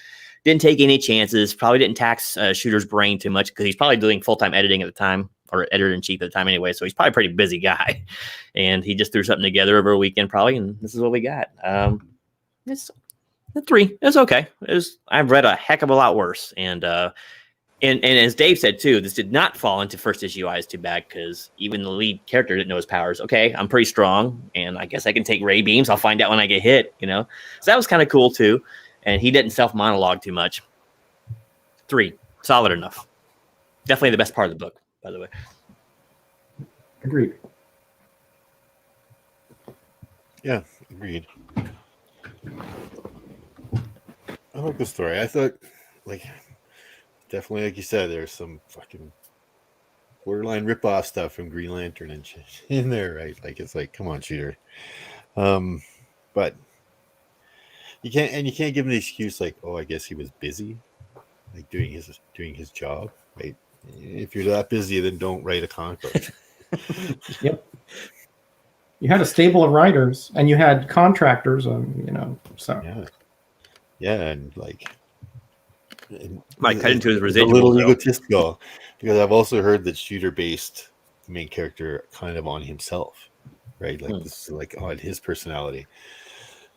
Didn't take any chances. Probably didn't tax Shooter's brain too much because he's probably doing full-time editing at the time, or editor-in-chief at the time anyway. So he's probably a pretty busy guy. And he just threw something together over a weekend probably, and this is what we got. It's a 3. It's okay. I've read a heck of a lot worse. And as Dave said too, this did not fall into first issue Eyes Too Bad because even the lead character didn't know his powers. Okay, I'm pretty strong, and I guess I can take ray beams. I'll find out when I get hit, So that was kind of cool too. And he didn't self-monologue too much. 3, solid enough. Definitely the best part of the book, by the way. Agreed. Yeah, agreed. I like the story. I thought, definitely, like you said, there's some fucking borderline rip-off stuff from Green Lantern and shit in there, right? It's come on, Shooter. But you can't give him the excuse oh, I guess he was busy, doing his job, right? If you're that busy, then don't write a comic book. Yep. You had a stable of writers, and you had contractors, so. Yeah, and Might cut into his a residual. little egotistical, because I've also heard that Shooter based the main character kind of on himself, right? This is on his personality.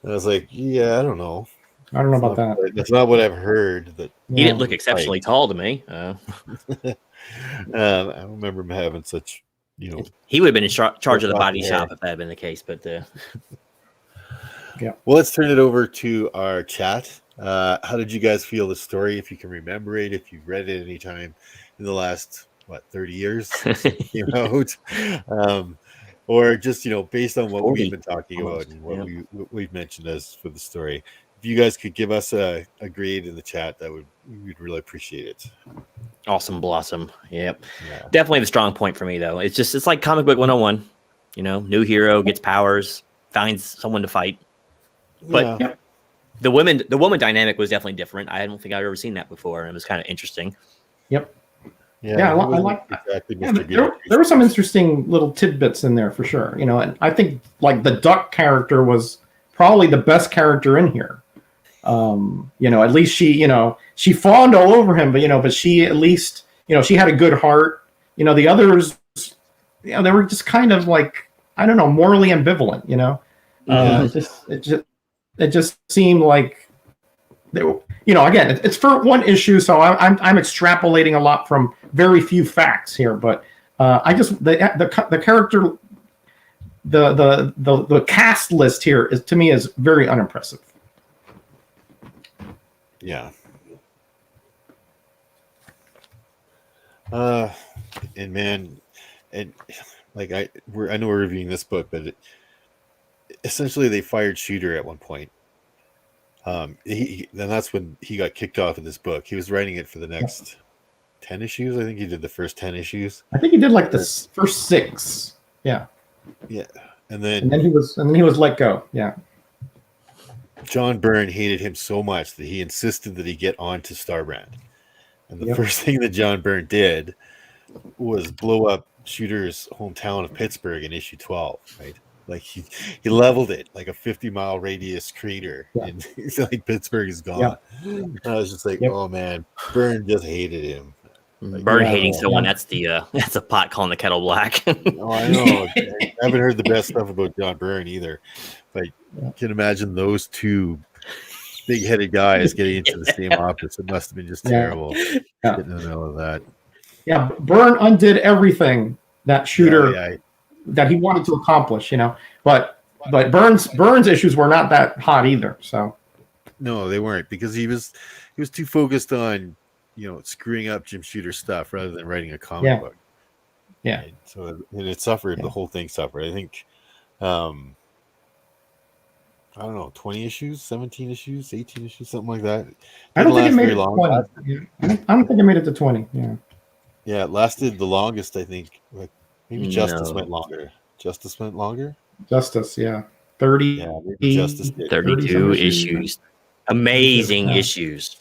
And I was yeah, I don't know. I don't know about that. That's not what I've heard. That He didn't look exceptionally tall to me. I don't remember him having such, He would have been in charge of the body shop if that had been the case. But yeah. Well, let's turn it over to our chat. How did you guys feel the story? If you can remember it, if you've read it any time in the last 30 years since it came out, or just based on what 40. we've been talking about and what we've mentioned as for the story. If you guys could give us a grade in the chat, we'd really appreciate it. Awesome Blossom. Yep. Yeah. Definitely the strong point for me though. It's like comic book 101. New hero gets powers, finds someone to fight. But Yeah. the woman dynamic was definitely different. I don't think I've ever seen that before, and it was kind of interesting. Yep. Yeah, I like that. Exactly, Yeah, Mr. there were some interesting little tidbits in there for sure. And I think the Duck character was probably the best character in here. At least she fawned all over him, but she at least, she had a good heart. The others, they were just kind of I don't know, morally ambivalent. It just seemed like they were, again, it's for one issue, so I'm extrapolating a lot from very few facts here, but the character, the cast list here to me is very unimpressive. Yeah. And man, and I know we're reviewing this book, but essentially they fired Shooter at one point. Then that's when he got kicked off of this book. He was writing it for the next 10 issues. I think he did the first 10 issues. I think he did the first 6. Yeah. Yeah. And then he was let go. Yeah. John Byrne hated him so much that he insisted that he get onto Starbrand. And the first thing that John Byrne did was blow up Shooter's hometown of Pittsburgh in issue 12, right? He leveled it like a 50-mile radius crater, and Pittsburgh is gone. Yeah. I was just oh man, Byrne just hated him. Byrne hating someone, that's a pot calling the kettle black. Oh, I know. I haven't heard the best stuff about John Byrne either. But you can imagine those two big-headed guys getting into the same office. It must have been just terrible getting in the middle of that. Yeah, Byrne undid everything that Shooter that he wanted to accomplish, But Byrne's issues were not that hot either. So no, they weren't, because he was too focused on screwing up Jim Shooter's stuff rather than writing a comic book. Yeah. Right? So it suffered. The whole thing suffered. I think. I don't know, 20 issues, 17 issues, 18 issues, something like that. I don't think it made it to 20. I don't think it made it to 20. Yeah. Yeah, it lasted the longest, I think. Maybe Justice went longer. Justice, yeah. 30. Yeah, maybe Justice did. 32 issues. Amazing issues.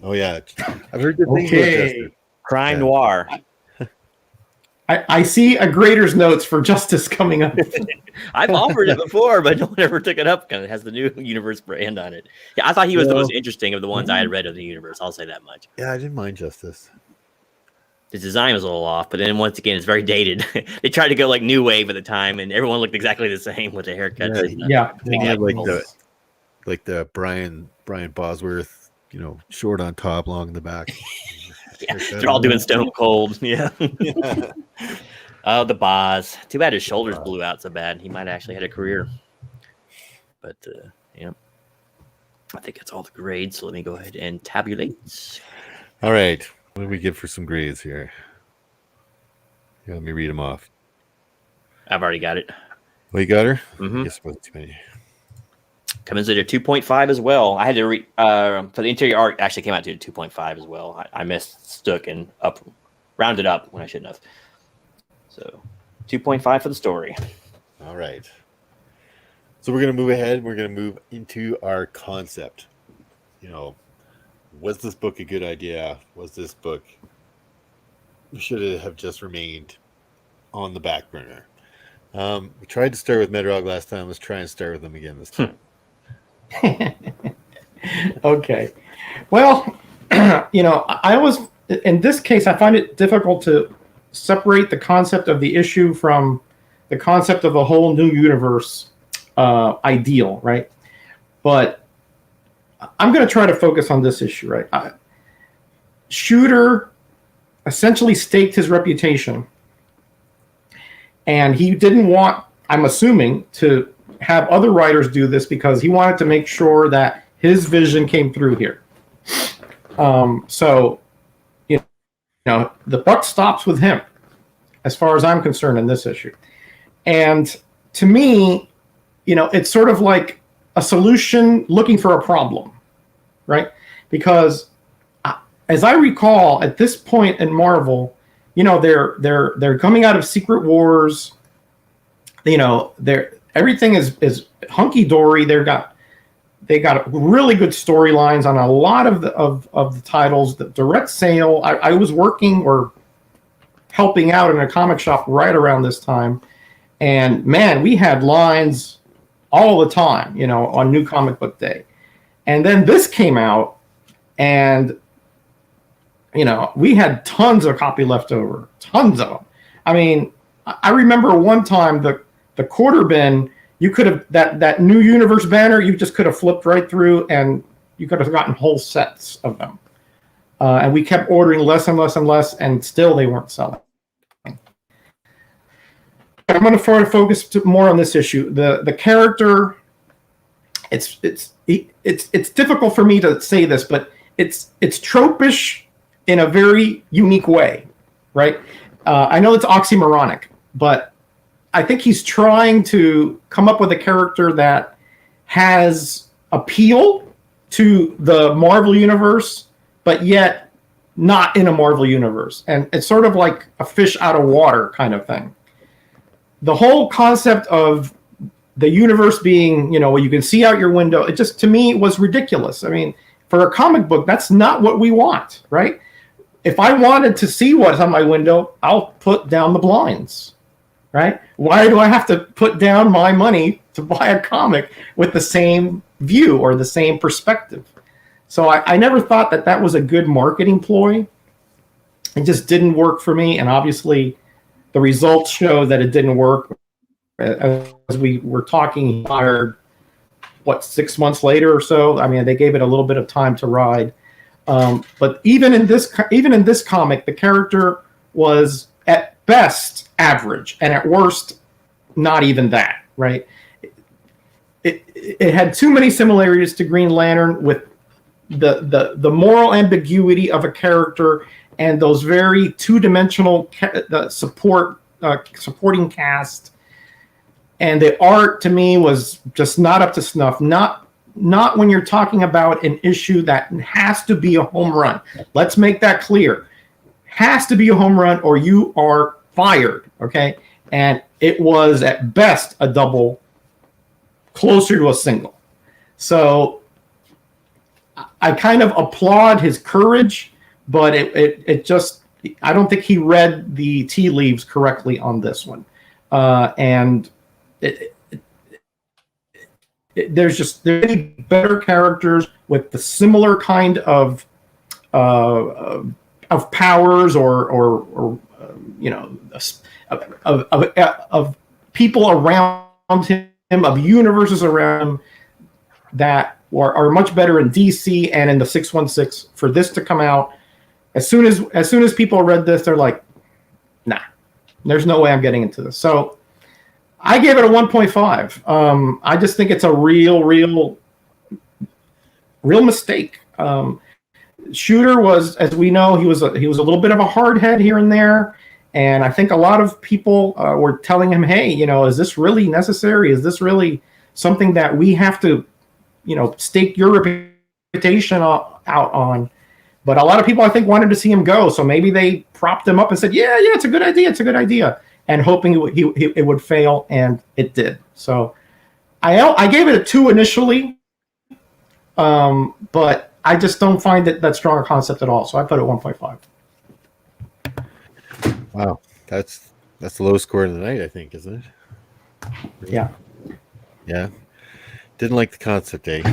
Oh, yeah. I've heard good things about Justice. Crime noir. I see a Grader's notes for Justice coming up. I've offered it before, but no one ever took it up because it has the new universe brand on it. Yeah, I thought he was the most interesting of the ones I had read of the universe. I'll say that much. Yeah, I didn't mind Justice. His design was a little off, but then once again, it's very dated. They tried to go like new wave at the time, and everyone looked exactly the same with the haircuts. Yeah, like the Brian Bosworth, short on top, long in the back. Yeah, they're all doing Stone Cold. Yeah. Oh, the Boz. Too bad his shoulders blew out so bad. He might have actually had a career. But yeah, I think that's all the grades. So let me go ahead and tabulate. All right. What do we give for some grades here? Yeah, let me read them off. I've already got it. Well, you got her? Mm-hmm. Yes, wasn't too many. Comes in at 2.5 as well. I had to read for the interior art. Actually, came out to 2.5 as well. I mistook and rounded up when I shouldn't have. So 2.5 for the story. All right. So we're going to move ahead. We're going to move into our concept. Was this book a good idea? Was this book should it have just remained on the back burner? We tried to start with Medrog last time. Let's try and start with them again this time. Okay. Well, I always, in this case, I find it difficult to separate the concept of the issue from the concept of a whole new universe ideal, right? But I'm going to try to focus on this issue, right? Shooter essentially staked his reputation, and he didn't want, I'm assuming, to have other writers do this because he wanted to make sure that his vision came through here. So, the buck stops with him, as far as I'm concerned, in this issue. And to me, it's sort of like a solution looking for a problem, right? Because as I recall, at this point in Marvel, they're coming out of Secret Wars. Everything is hunky dory. They got really good storylines on a lot of the titles. The direct sale. I was working or helping out in a comic shop right around this time, and man, we had lines all the time, on New Comic Book Day. And then this came out, and we had tons of copy left over, tons of them. I mean, I remember one time the quarter bin, you could have that new universe banner, you just could have flipped right through, and you could have gotten whole sets of them. And we kept ordering less and less and less, and still they weren't selling. I'm going to try to focus more on this issue. The character, it's difficult for me to say this, but it's tropish in a very unique way, right? I know it's oxymoronic, but I think he's trying to come up with a character that has appeal to the Marvel universe, but yet not in a Marvel universe. And it's sort of like a fish out of water kind of thing. The whole concept of the universe being, where you can see out your window, it just, to me, was ridiculous. I mean, for a comic book, that's not what we want, right? If I wanted to see what's on my window, I'll put down the blinds, right? Why do I have to put down my money to buy a comic with the same view or the same perspective? So I never thought that was a good marketing ploy. It just didn't work for me, and obviously the results show that it didn't work. As we were talking, he hired, 6 months later or so? I mean, they gave it a little bit of time to ride. But even in this comic, the character was at best average, and at worst, not even that. Right? It had too many similarities to Green Lantern, with the moral ambiguity of a character and those very two-dimensional supporting cast. And the art, to me, was just not up to snuff. Not when you're talking about an issue that has to be a home run. Let's make that clear. Has to be a home run or you are fired, okay? And it was, at best, a double, closer to a single. So I kind of applaud his courage, but it just, I don't think he read the tea leaves correctly on this one, and there's any better characters with the similar kind of powers or of people around him, of universes around him that are much better in DC and in the 616. For this to come out, as soon as people read this, they're like, nah, there's no way I'm getting into this. So I gave it a 1.5. I just think it's a real mistake. Shooter was, as we know, he was a little bit of a hard head here and there, and I think a lot of people were telling him, hey, is this really necessary? Is this really something that we have to, stake your reputation out on? But a lot of people, I think, wanted to see him go, so maybe they propped him up and said, yeah, it's a good idea, and hoping it would fail, and it did. So I gave it a 2 initially, but I just don't find it that strong a concept at all. So I put it 1.5. Wow, that's the lowest score of the night, I think, isn't it? Yeah. Didn't like the concept, eh?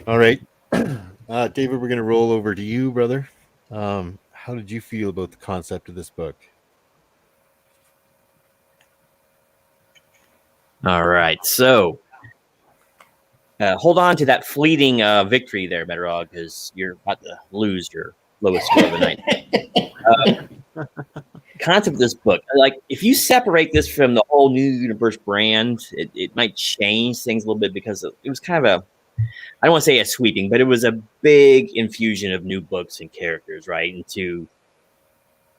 All right, David, we're going to roll over to you, brother. How did you feel about the concept of this book? All right, so hold on to that fleeting victory there, Bedrog, because you're about to lose your lowest score of the night. Concept of this book, like, if you separate this from the whole New Universe brand, it might change things a little bit, because it was kind of I don't want to say a sweeping, but it was a big infusion of new books and characters, right, into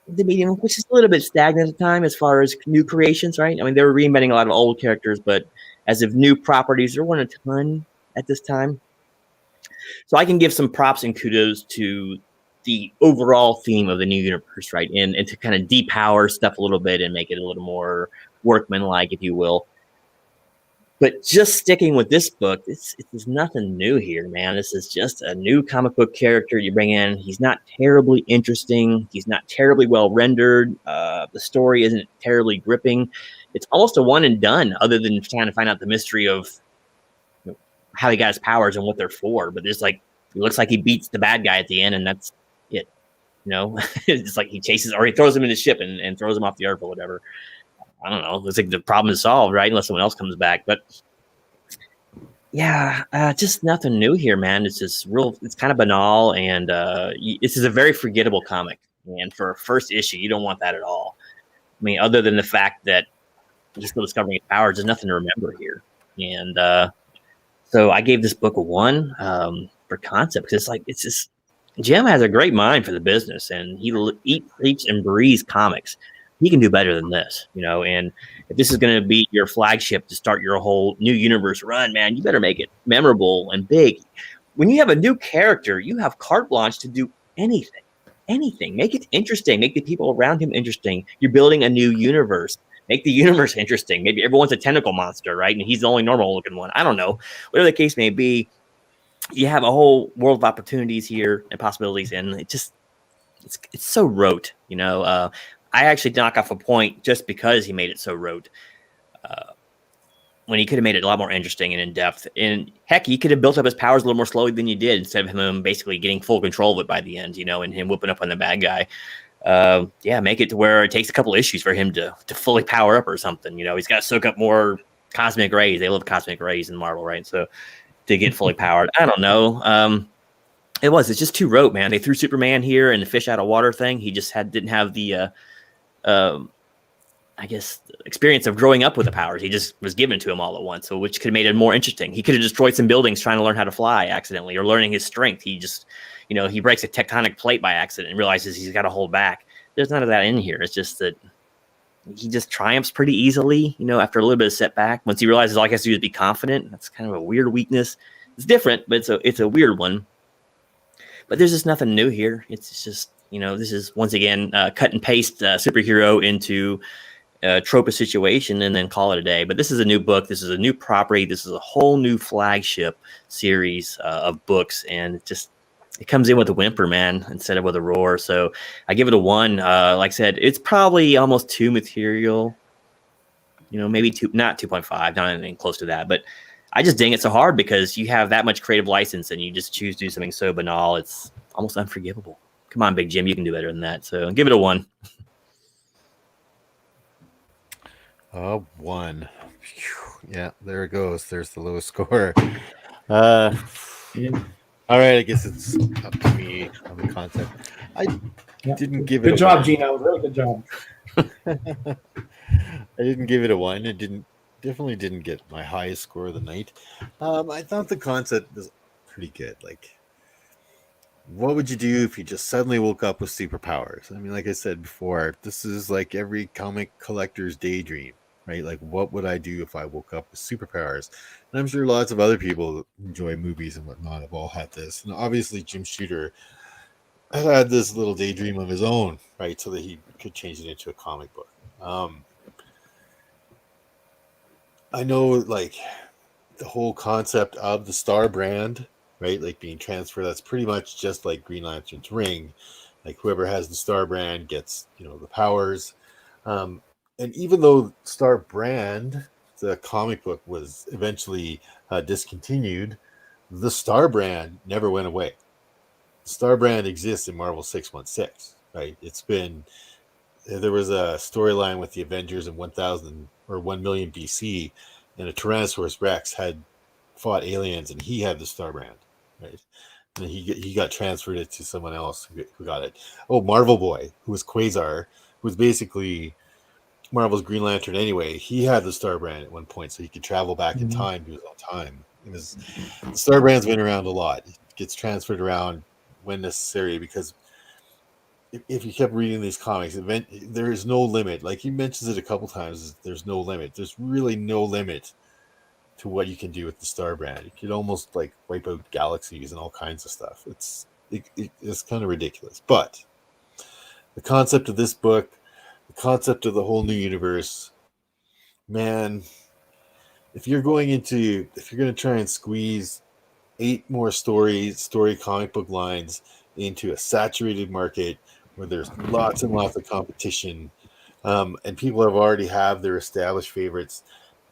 the medium, which is a little bit stagnant at the time as far as new creations, right? I mean, they were reinventing a lot of old characters, but as of new properties, there weren't a ton at this time. So I can give some props and kudos to the overall theme of the New Universe, right? And to kind of depower stuff a little bit and make it a little more workmanlike, if you will. But just sticking with this book, it's nothing new here, man. This is just a new comic book character you bring in. He's not terribly interesting. He's not terribly well rendered. The story isn't terribly gripping. It's almost a one and done, other than trying to find out the mystery of how he got his powers and what they're for. But there's it looks like he beats the bad guy at the end, and that's it. It's like he chases, or he throws him in the ship and throws him off the earth or whatever. I don't know. It's like the problem is solved, right? Unless someone else comes back. But yeah, just nothing new here, man. It's just it's kind of banal, and this is a very forgettable comic. And for a first issue, you don't want that at all. I mean, other than the fact that he's still discovering his powers, there's nothing to remember here. And so I gave this book a 1 for concept, because it's just, Jim has a great mind for the business, and he eats and breathes comics. He can do better than this, and if this is going to be your flagship to start your whole New Universe run, man, you better make it memorable and big. When you have a new character, you have carte blanche to do anything. Make it interesting. Make the people around him interesting. You're building a new universe. Make the universe interesting. Maybe everyone's a tentacle monster, right? And he's the only normal looking one. I don't know. Whatever the case may be, you have a whole world of opportunities here and possibilities, and it's so rote, I actually knock off a point just because he made it so rote, when he could have made it a lot more interesting and in depth. And heck, he could have built up his powers a little more slowly than you did, instead of him basically getting full control of it by the end, and him whooping up on the bad guy. Make it to where it takes a couple issues for him to fully power up or something. He's got to soak up more cosmic rays. They love cosmic rays in Marvel, right? So to get fully powered, I don't know. It's just too rote, man. They threw Superman here and the fish out of water thing. He just didn't have the experience of growing up with the powers. He just was given to him all at once, so which could have made it more interesting. He could have destroyed some buildings trying to learn how to fly accidentally, or learning his strength. He just, he breaks a tectonic plate by accident and realizes he's got to hold back. There's none of that in here. It's just that he just triumphs pretty easily, after a little bit of setback. Once he realizes all he has to do is be confident. That's kind of a weird weakness. It's different, but it's a weird one. But there's just nothing new here. It's just, this is once again cut and paste superhero into trope a situation and then call it a day. But this is a new book. This is a new property. This is a whole new flagship series of books, and it comes in with a whimper, man, instead of with a roar. So I give it a 1. Like I said, it's probably almost 2 material. Maybe 2, not 2.5, not anything close to that. But I just ding it so hard because you have that much creative license and you just choose to do something so banal. It's almost unforgivable. Come on, Big Jim, you can do better than that. So give it a 1. 1. Yeah, there it goes. There's the lowest score. All right, I guess it's up to me on the concept. I didn't give it. Good job, Gino. Really good job. I didn't give it a 1. It definitely didn't get my highest score of the night. I thought the concept was pretty good. Like, what would you do if you just suddenly woke up with superpowers? I mean, like I said before, this is like every comic collector's daydream, right? Like, what would I do if I woke up with superpowers? And I'm sure lots of other people that enjoy movies and whatnot have all had this. And obviously, Jim Shooter had this little daydream of his own, right? So that he could change it into a comic book. I know, like, the whole concept of the Star brand, right? Like being transferred, that's pretty much just like Green Lantern's ring. Like whoever has the Star brand gets, the powers. And even though Star brand, the comic book, was eventually discontinued, the Star brand never went away. The Star brand exists in Marvel 616, right? There was a storyline with the Avengers in 1000 or 1 million BC, and a Tyrannosaurus Rex had fought aliens, and he had the Star brand, right? And he got transferred it to someone else who got it. Oh, Marvel Boy, who was Quasar, who was basically Marvel's Green Lantern anyway. He had the Star brand at one point, so he could travel back in time, do his own time. The Star brand's been around a lot. It gets transferred around when necessary, because if you kept reading these comics, there is no limit. Like he mentions it a couple times, there's no limit. There's really no limit to what you can do with the Star brand. You could almost like wipe out galaxies and all kinds of stuff. It's kind of ridiculous. But the concept of this book, the concept of the whole new universe, man, if you're going to try and squeeze 8 more story comic book lines into a saturated market where there's lots and lots of competition, and people already have their established favorites,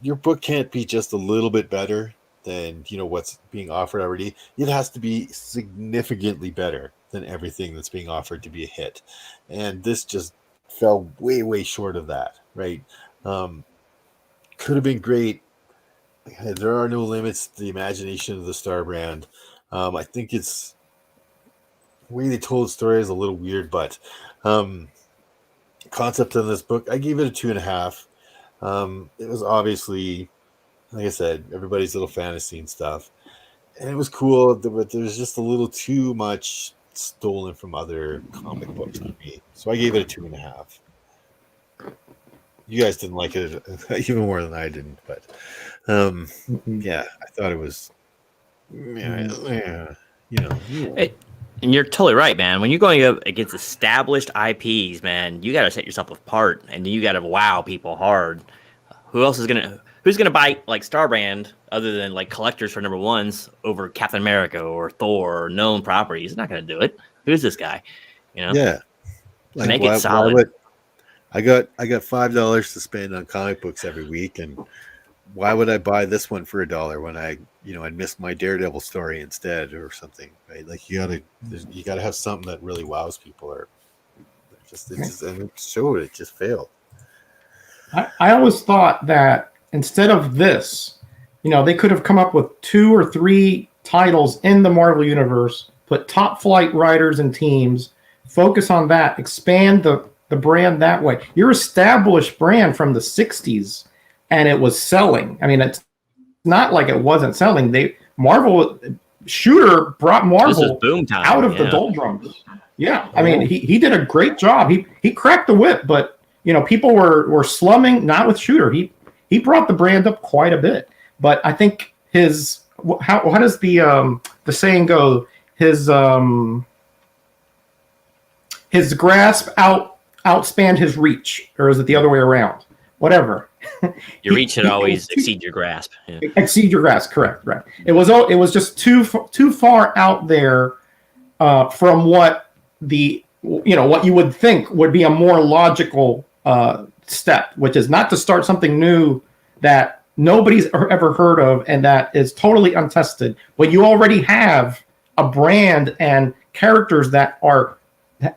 your book can't be just a little bit better than what's being offered already. It has to be significantly better than everything that's being offered to be a hit, and this just fell way short of that, right? Could have been great. There are no limits to the imagination of the Star brand. I think it's the way they told the story is a little weird, but concept in this book, I gave it a 2.5. It was obviously, like I said, everybody's little fantasy and stuff, and it was cool, but there's just a little too much stolen from other comic books for me, so I gave it a 2.5. You guys didn't like it even more than I didn't, but yeah, I thought it was, And you're totally right, man. When you're going up against established IPs, man, you got to set yourself apart, and you got to wow people hard. Who's gonna buy like Star brand other than like collectors for number ones over Captain America or Thor or known properties? He's not gonna do it. Who's this guy? Yeah, like, make it solid. I got $5 to spend on comic books every week, and why would I buy this one for $1 when I'd miss my Daredevil story instead or something, right? Like you gotta have something that really wows people, or and it showed, it just failed. I always thought that instead of this, they could have come up with 2 or 3 titles in the Marvel Universe, put top flight writers and teams, focus on that, expand the brand that way. Your established brand from the 60s, and it was selling. I mean, it's not like it wasn't selling. Shooter brought Marvel boom time, out of the doldrums. Yeah, I mean, he did a great job. He cracked the whip, but people were slumming. Not with Shooter. He brought the brand up quite a bit. But I think how does the saying go? His grasp outspanned his reach, or is it the other way around? Whatever. Your reach should always exceed your grasp. Yeah. Exceed your grasp, correct? Right. It was just too far out there from what what you would think would be a more logical step, which is not to start something new that nobody's ever heard of and that is totally untested. But you already have a brand and characters that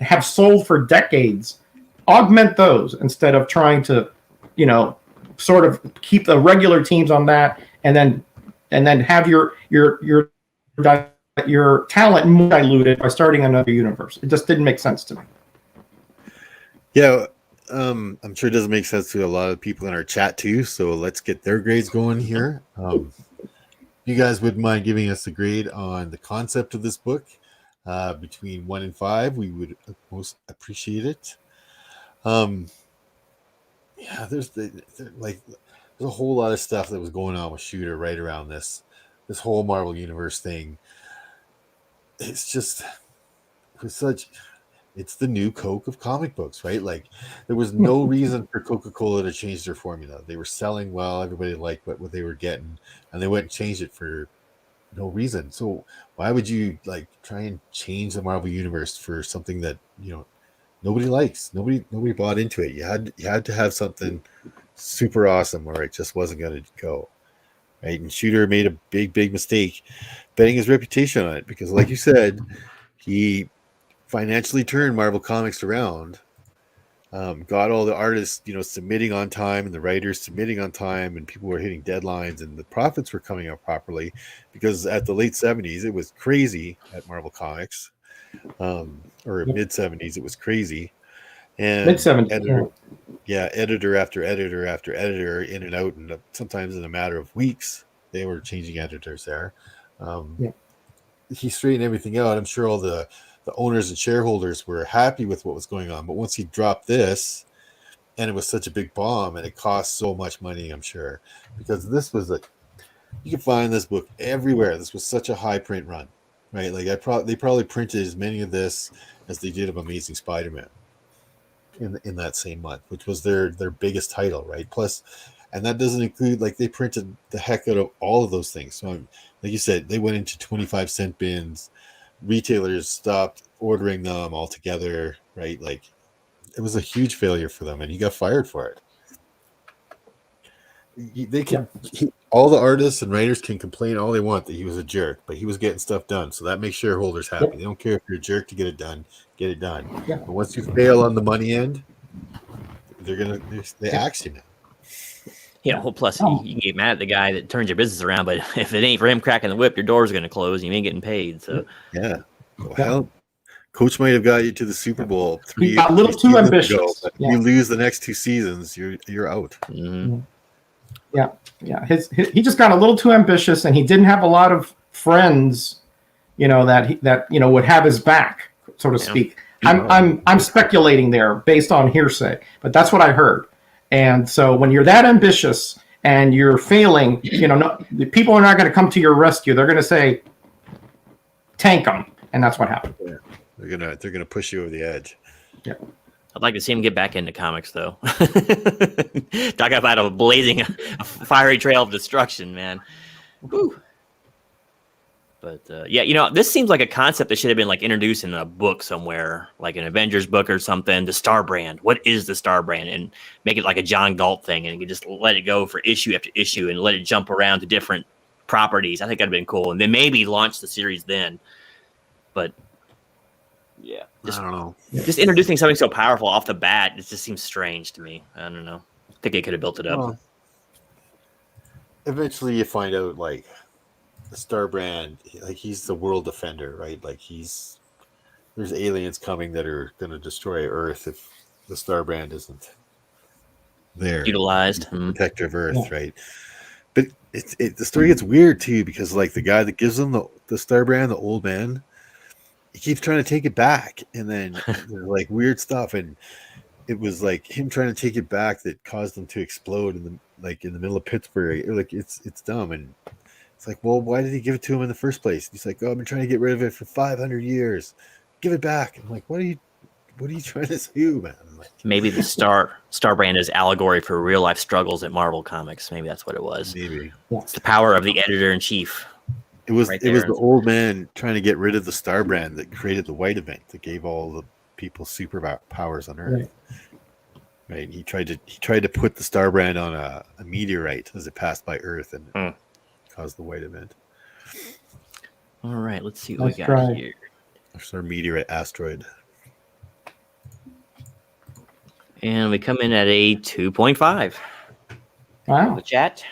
have sold for decades. Augment those instead of trying to, sort of keep the regular teams on that, and then have your talent more diluted by starting another universe. It just didn't make sense to me. Yeah, I'm sure it doesn't make sense to a lot of people in our chat too. So let's get their grades going here. You guys wouldn't mind giving us a grade on the concept of this book between 1 and 5? We would most appreciate it. There's a whole lot of stuff that was going on with Shooter right around this whole Marvel Universe thing. It's the new Coke of comic books, right? Like, there was no reason for Coca-Cola to change their formula. They were selling well, everybody liked what they were getting, and they went and changed it for no reason. So why would you try and change the Marvel Universe for something that nobody likes? Nobody bought into it. You had to have something super awesome, or it just wasn't going to go, right? And Shooter made a big mistake betting his reputation on it, because, like you said, he financially turned Marvel Comics around, got all the artists, submitting on time, and the writers submitting on time, and people were hitting deadlines, and the profits were coming out properly, because at the late 70s, it was crazy at Marvel Comics, or mid 70s, it was crazy. And mid 70s, editor after editor after editor, in and out, and sometimes in a matter of weeks, they were changing editors there. He straightened everything out. I'm sure all the owners and shareholders were happy with what was going on. But once he dropped this, and it was such a big bomb, and it cost so much money, I'm sure, because this was you can find this book everywhere. This was such a high print run, right? Like they probably printed as many of this as they did of Amazing Spider-Man in that same month, which was their biggest title, right? Plus, and that doesn't include, they printed the heck out of all of those things. So, like you said, they went into 25-cent bins. Retailers stopped ordering them altogether, right? It was a huge failure for them, and he got fired for it. All the artists and writers can complain all they want that he was a jerk, but he was getting stuff done, so that makes shareholders happy. They don't care if you're a jerk to get it done. Get it done. But once you fail on the money end, they axe you now. Well, plus you can get mad at the guy that turns your business around, but if it ain't for him cracking the whip, your door's going to close and you ain't getting paid. So hell, Coach might have got you to the Super Bowl 3 He got a little too ambitious. Ago, but you lose the next 2 seasons, you're out. Mm-hmm. He just got a little too ambitious, and he didn't have a lot of friends, that would have his back, so to speak. I'm speculating there based on hearsay, but that's what I heard. And so when you're that ambitious and you're failing, the people are not going to come to your rescue. They're going to say, tank them, and that's what happened. Yeah. They're gonna push you over the edge. Yeah. I'd like to see him get back into comics, though. Talk about a fiery trail of destruction, man. Whew. But this seems like a concept that should have been introduced in a book somewhere, like an Avengers book or something. The Star Brand. What is the Star Brand? And make it like a John Galt thing, and you can just let it go for issue after issue and let it jump around to different properties. I think that'd have been cool, and then maybe launch the series then. But I don't know. Just introducing something so powerful off the bat, it just seems strange to me. I don't know. I think they could have built it up. Well, eventually, you find out the Star Brand, he's the world defender, right? There's aliens coming that are going to destroy Earth if the Star Brand isn't there, utilized, protector of Earth, right? But the story gets weird too, because the guy that gives them the Star Brand, the old man, he keeps trying to take it back, and then there's weird stuff, and it was him trying to take it back that caused them to explode in the middle of Pittsburgh. It's dumb, and it's well, why did he give it to him in the first place? He's I've been trying to get rid of it for 500 years. Give it back. I'm what are you trying to do, man? Maybe the Star Brand is allegory for real life struggles at Marvel Comics. Maybe that's what it was. Maybe it's the power of the editor in chief. It was Right it was there. the old man trying to get rid of the star brand that created the white event that gave all the people powers on Earth. Right. He tried to put the star brand on a meteorite as it passed by Earth and caused the white event. All right, let's see what Nice we got try. here. Or meteorite asteroid. And we come in at a 2.5. Wow. The chat.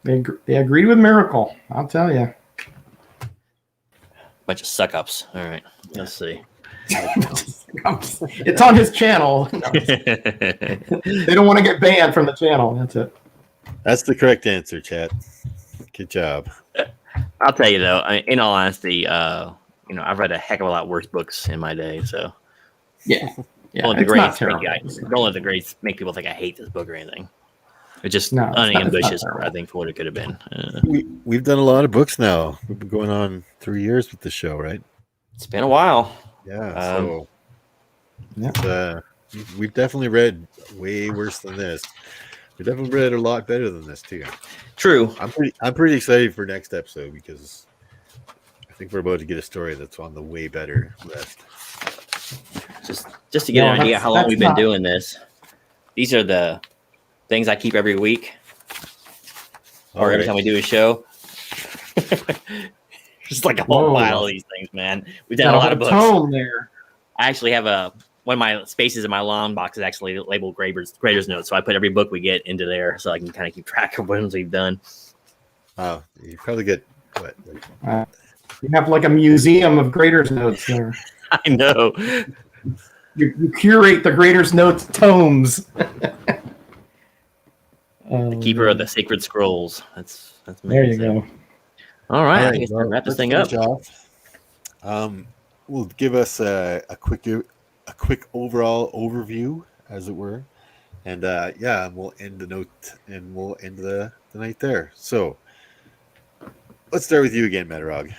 They agreed with Miracle. I'll tell you. Bunch of suck ups. All right, let's see. It's on his channel. They don't want to get banned from the channel. That's it. That's the correct answer, chat. Good job. I'll tell you though, in all honesty, I've read a heck of a lot worse books in my day. So Yeah. don't let the it's not grades terrible. don't let the grades make people think I hate this book or anything. It's just No, it's not unambitious, terrible. I think, for what it could have been. We've done a lot of books now. We've been going on 3 years with the show, right? It's been a while. Yeah. Um, We've definitely read way worse than this. We definitely read a lot better than this too. True. I'm pretty excited for next episode because I think we're about to get a story that's on the way better list. Just to get an idea how long that's we've been not- doing this. These are the things I keep every week or every time we do a show. Just like a whole Whoa. pile of these things, man. We've done Got a lot of books. tone there. I actually have one of my spaces in my long box is actually labeled Graders Notes. So I put every book we get into there so I can kind of keep track of ones we've done. Oh, you probably get what? You have like a museum of Graders Notes there. I know. You curate the Graders Notes tomes. Keeper of the Sacred Scrolls. That's There you amazing. go. All right, I All think right, it's time to wrap this let's thing up. finish off. We'll give us a quick overall overview, as it were, and we'll end the note and we'll end the night there. So let's start with you again, Metarog.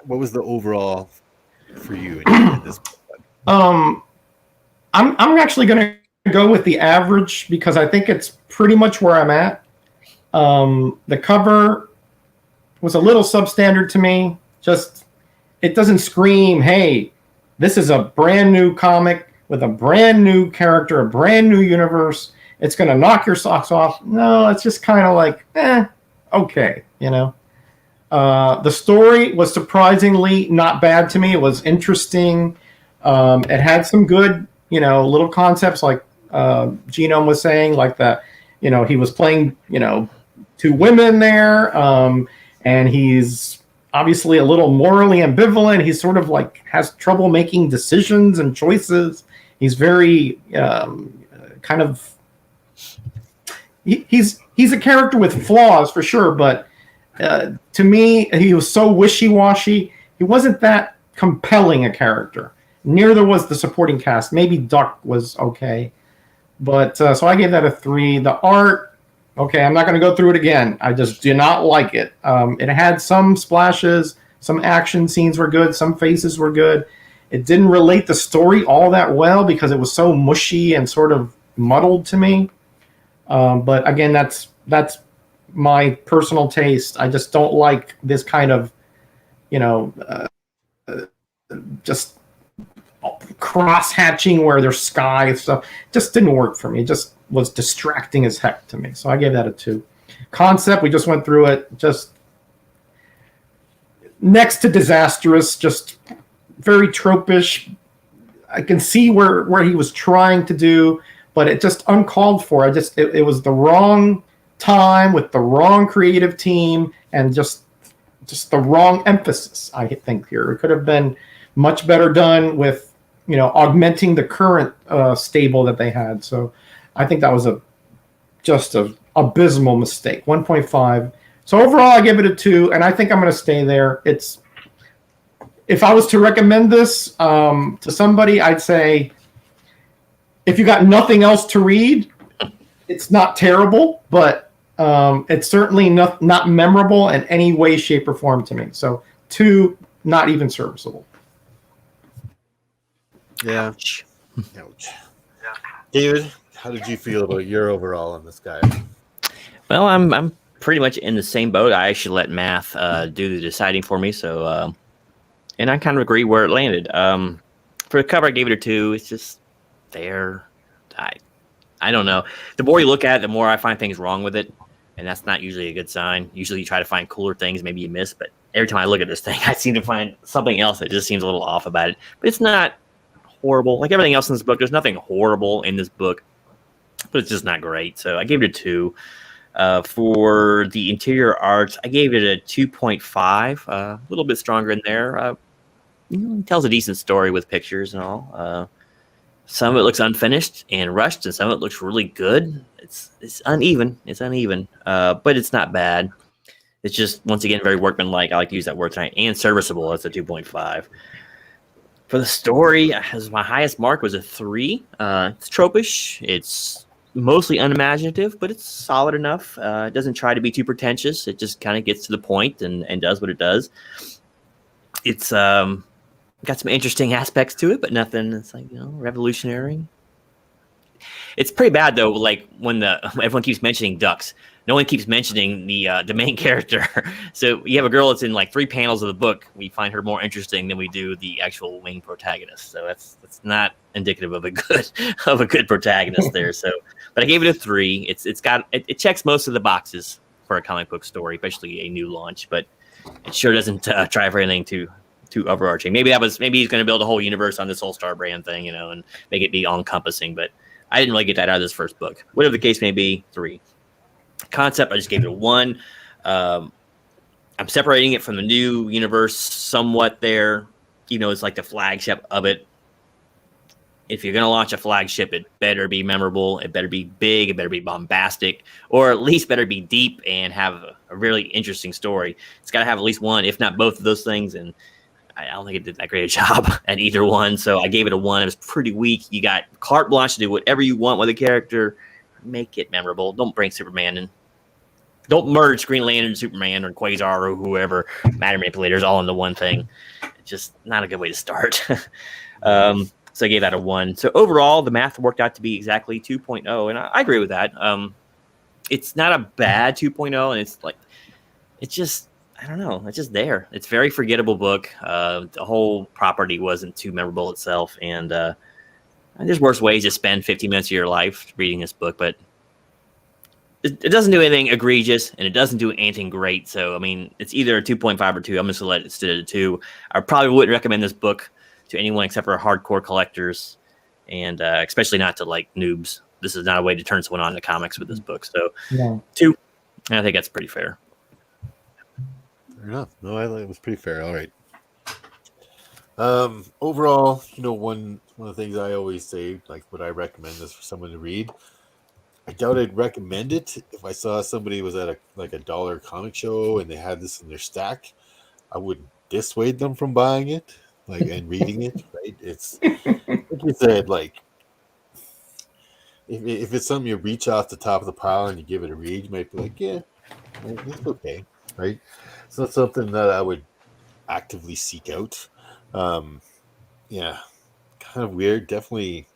What was the overall for you in this? I'm actually going to go with the average because I think it's pretty much where I'm at. The cover was a little substandard to me. Just it doesn't scream, "Hey, this is a brand new comic with a brand new character, a brand new universe. It's going to knock your socks off." No, it's just kind of like, okay, The story was surprisingly not bad to me. It was interesting. It had some good, little concepts like Genome was saying, like that, he was playing, two women there, and he's obviously a little morally ambivalent. He's sort of like has trouble making decisions and choices. He's very kind of he's a character with flaws for sure, but to me, he was so wishy-washy. He wasn't that compelling a character. Neither was the supporting cast. Maybe Duck was okay. But so I gave that a 3. The art, okay, I'm not going to go through it again. I just do not like it. It had some splashes. Some action scenes were good. Some faces were good. It didn't relate the story all that well because it was so mushy and sort of muddled to me. But again, that's my personal taste. I just don't like this kind of, just cross-hatching where there's sky stuff. Just didn't work for me. It just was distracting as heck to me. So I gave that a 2. Concept, we just went through it. Just next to disastrous, just very tropish. I can see where he was trying to do, but it just uncalled for. It was the wrong time with the wrong creative team and just the wrong emphasis, I think, here. It could have been much better done with, augmenting the current stable that they had. So I think that was just a abysmal mistake. 1.5. So overall, I give it a 2, and I think I'm going to stay there. If I was to recommend this to somebody, I'd say if you got nothing else to read, it's not terrible, but it's certainly not memorable in any way, shape, or form to me. So 2, not even serviceable. Yeah. Ouch. David, how did you feel about your overall on this guy? Well, I'm pretty much in the same boat. I actually let math do the deciding for me. So, and I kind of agree where it landed. For the cover, I gave it a 2. It's just there. I don't know. The more you look at it, the more I find things wrong with it. And that's not usually a good sign. Usually you try to find cooler things, maybe you miss. But every time I look at this thing, I seem to find something else that just seems a little off about it. But it's not horrible. Like everything else in this book, there's nothing horrible in this book. But it's just not great. So I gave it a 2. For the interior arts, I gave it a 2.5. A little bit stronger in there. It tells a decent story with pictures and all. Some of it looks unfinished and rushed, and some of it looks really good. It's uneven. It's uneven, but it's not bad. It's just, once again, very workmanlike. I like to use that word tonight. And serviceable. That's a 2.5. For the story, my highest mark was a 3. It's tropish. It's mostly unimaginative, but it's solid enough. It doesn't try to be too pretentious. It just kind of gets to the point and does what it does. It's got some interesting aspects to it, but nothing that's like, revolutionary. It's pretty bad though. Like when everyone keeps mentioning ducks, no one keeps mentioning the main character. So you have a girl that's in like 3 panels of the book. We find her more interesting than we do the actual main protagonist. So that's not indicative of a good protagonist there. So, but I gave it a 3. It checks most of the boxes for a comic book story, especially a new launch. But it sure doesn't try for anything too overarching. Maybe he's going to build a whole universe on this whole Star Brand thing, and make it be all encompassing. But I didn't really get that out of this first book. Whatever the case may be, 3. Concept, I just gave it a 1. I'm separating it from the new universe somewhat there. It's like the flagship of it. If you're going to launch a flagship, it better be memorable. It better be big. It better be bombastic, or at least better be deep and have a really interesting story. It's got to have at least one, if not both of those things. And I don't think it did that great a job at either one. So I gave it a 1. It was pretty weak. You got carte blanche to do whatever you want with a character. Make it memorable. Don't bring Superman in. Don't merge Green Lantern, Superman, or Quasar, or whoever, matter manipulators, all into one thing. It's just not a good way to start. So I gave that a 1. So overall, the math worked out to be exactly 2.0, and I agree with that. It's not a bad 2.0, and it's just, I don't know, it's just there. It's a very forgettable book. The whole property wasn't too memorable itself, and there's worse ways to spend 50 minutes of your life reading this book, but it doesn't do anything egregious, and it doesn't do anything great. So, I mean, it's either a 2.5 or 2. I'm just going to let it sit at a 2. I probably wouldn't recommend this book to anyone except for hardcore collectors, and especially not to like noobs. This is not a way to turn someone on to comics with this book. So, 2. And I think that's pretty fair. Fair enough. No, it was pretty fair. All right. Overall, one of the things I always say, like, would I recommend this for someone to read? I doubt I'd recommend it if I saw somebody was at a dollar comic show and they had this in their stack. I wouldn't dissuade them from buying it, and reading it. Right? It's like you said, like if it's something you reach off the top of the pile and you give it a read, you might be like, yeah, it's okay, right? It's not something that I would actively seek out. Yeah, kind of weird. Definitely.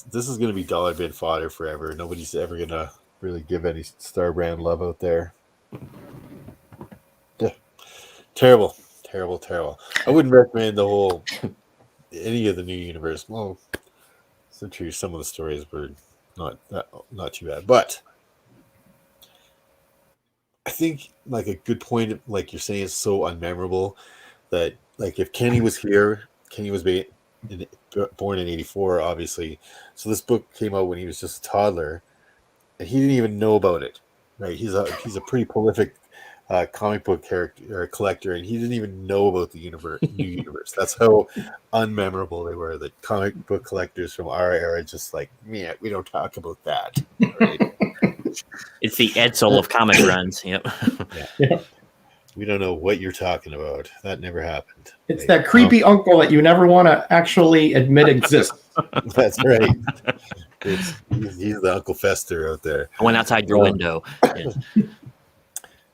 This is going to be dollar bin fodder forever. Nobody's ever going to really give any Star Brand love out there. Yeah. Terrible. I wouldn't recommend any of the new universe. Well, so true. Some of the stories were not too bad, but I think like a good point, like you're saying, it's so unmemorable that like if Kenny was here, Kenny was born in 84, obviously. So this book came out when he was just a toddler, and he didn't even know about it. Right? He's a pretty prolific comic book character or collector, and he didn't even know about the new universe. That's how unmemorable they were. The comic book collectors from our era, just like, yeah, we don't talk about that. Right? It's the Edsel of comic runs. Yep. Yeah. We don't know what you're talking about. That never happened. It's that creepy uncle that you never want to actually admit exists. That's right. He's the Uncle Fester out there. I went outside your window. Yeah.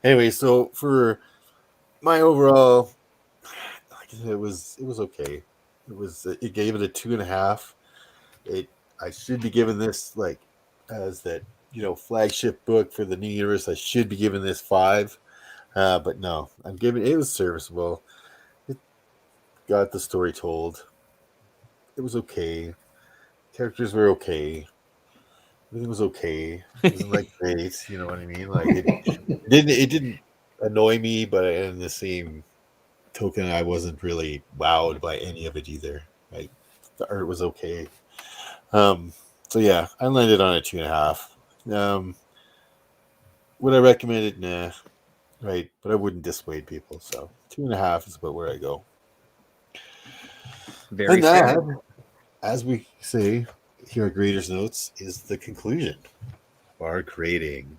Anyway, so for my overall, like I said, it was okay. It gave it a 2.5. I should be giving this like as that flagship book for the new universe. I should be giving this 5, but no, I'm giving it was serviceable. It got the story told. It was okay. Characters were okay. Everything was okay. It wasn't like great, you know what I mean? Like it didn't annoy me, but in the same token, I wasn't really wowed by any of it either. Like the art was okay. So yeah, I landed on a 2.5. Would I recommend it? Nah. Right, but I wouldn't dissuade people. So 2.5 is about where I go. Very And fair. that, as we say here at Graders Notes, is the conclusion of our grading.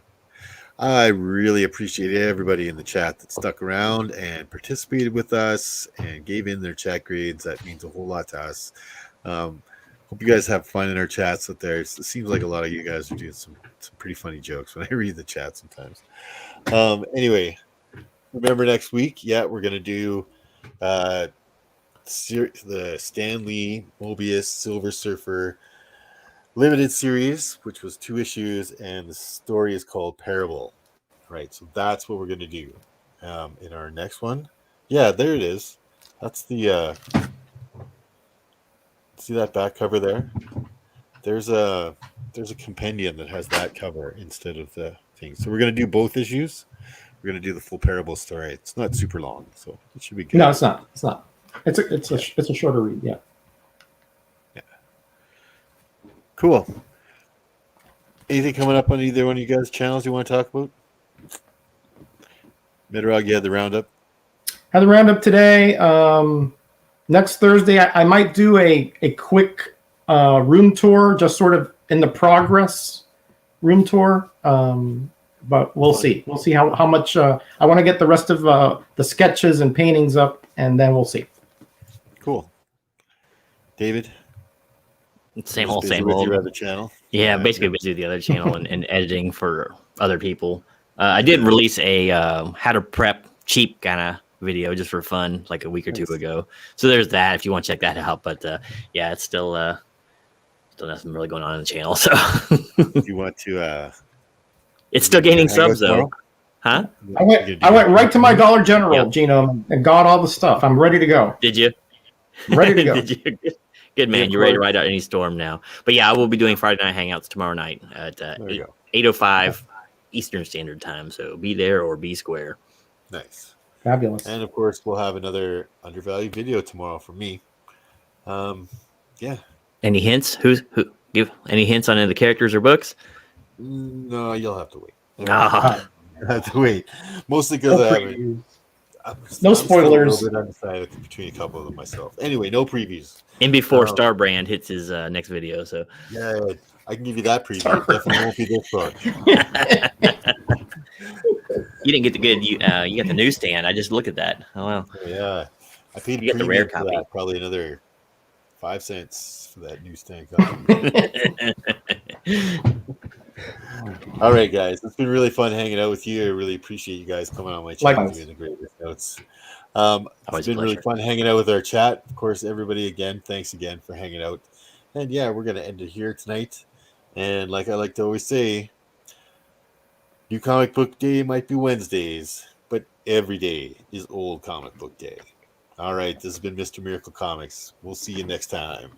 I really appreciate everybody in the chat that stuck around and participated with us and gave in their chat grades. That means a whole lot to us. Hope you guys have fun in our chats out there. It seems like a lot of you guys are doing some pretty funny jokes when I read the chat sometimes. Anyway, remember next week, we're going to do the Stan Lee Mobius Silver Surfer limited series, which was 2 issues, and the story is called Parable. Right, so that's what we're going to do in our next one. Yeah, there it is. That's the see that back cover there? There's a compendium that has that cover instead of the thing. So we're going to do both issues. We're going to do the full Parable story. It's not super long, so it should be good. No, it's not. It's not. It's a shorter read. Yeah. Cool. Anything coming up on either one of you guys' channels you want to talk about? Midrog, you had the roundup. Had the roundup today. Next Thursday, I might do a quick room tour, just sort of in the progress room tour. But we'll see. We'll see how much I want to get the rest of the sketches and paintings up, and then we'll see. Cool. David? Same old, Busy same with old. your other channel? Yeah, basically busy with the other channel and editing for other people. I did release a how to prep cheap kind of video just for fun like a week or two ago. So there's that if you want to check that out. But yeah, it's still nothing really going on in the channel. So If you want to it's still gaining hang out subs though. tomorrow? Huh? I went right to my Dollar General, Genome, and got all the stuff. I'm ready to go. Did you? Ready to go. Did you? Good man. You're ready to ride out any storm now. But yeah, I will be doing Friday Night Hangouts tomorrow night at 8:05 Eastern Standard Time. So be there or be square. Nice. Fabulous. And of course, we'll have another undervalued video tomorrow from me. Yeah. Any hints? Who give any hints on any of the characters or books? No, you'll have to wait. Ah. I have to wait. Mostly because I haven't. No spoilers. I'm still a little bit undecided between a couple of them myself. Anyway, no previews. And before Starbrand hits his next video, so Yeah, I can give you that preview. It definitely won't be this book. you didn't get the good. You got the newsstand. I just look at that. Oh wow. Yeah, I paid You got the rare premium for copy. that, probably another 5 cents for that newsstand copy. All right, guys, it's been really fun hanging out with you. I really appreciate you guys coming on my channel Likewise. doing the greatest notes. Always It's a been really pleasure. fun hanging out with our chat. Of course, everybody again, thanks again for hanging out. And yeah, we're gonna end it here tonight. And like I like to always say, New Comic Book Day might be Wednesdays, but every day is Old Comic Book Day. All right, this has been Mr. Miracle Comics. We'll see you next time.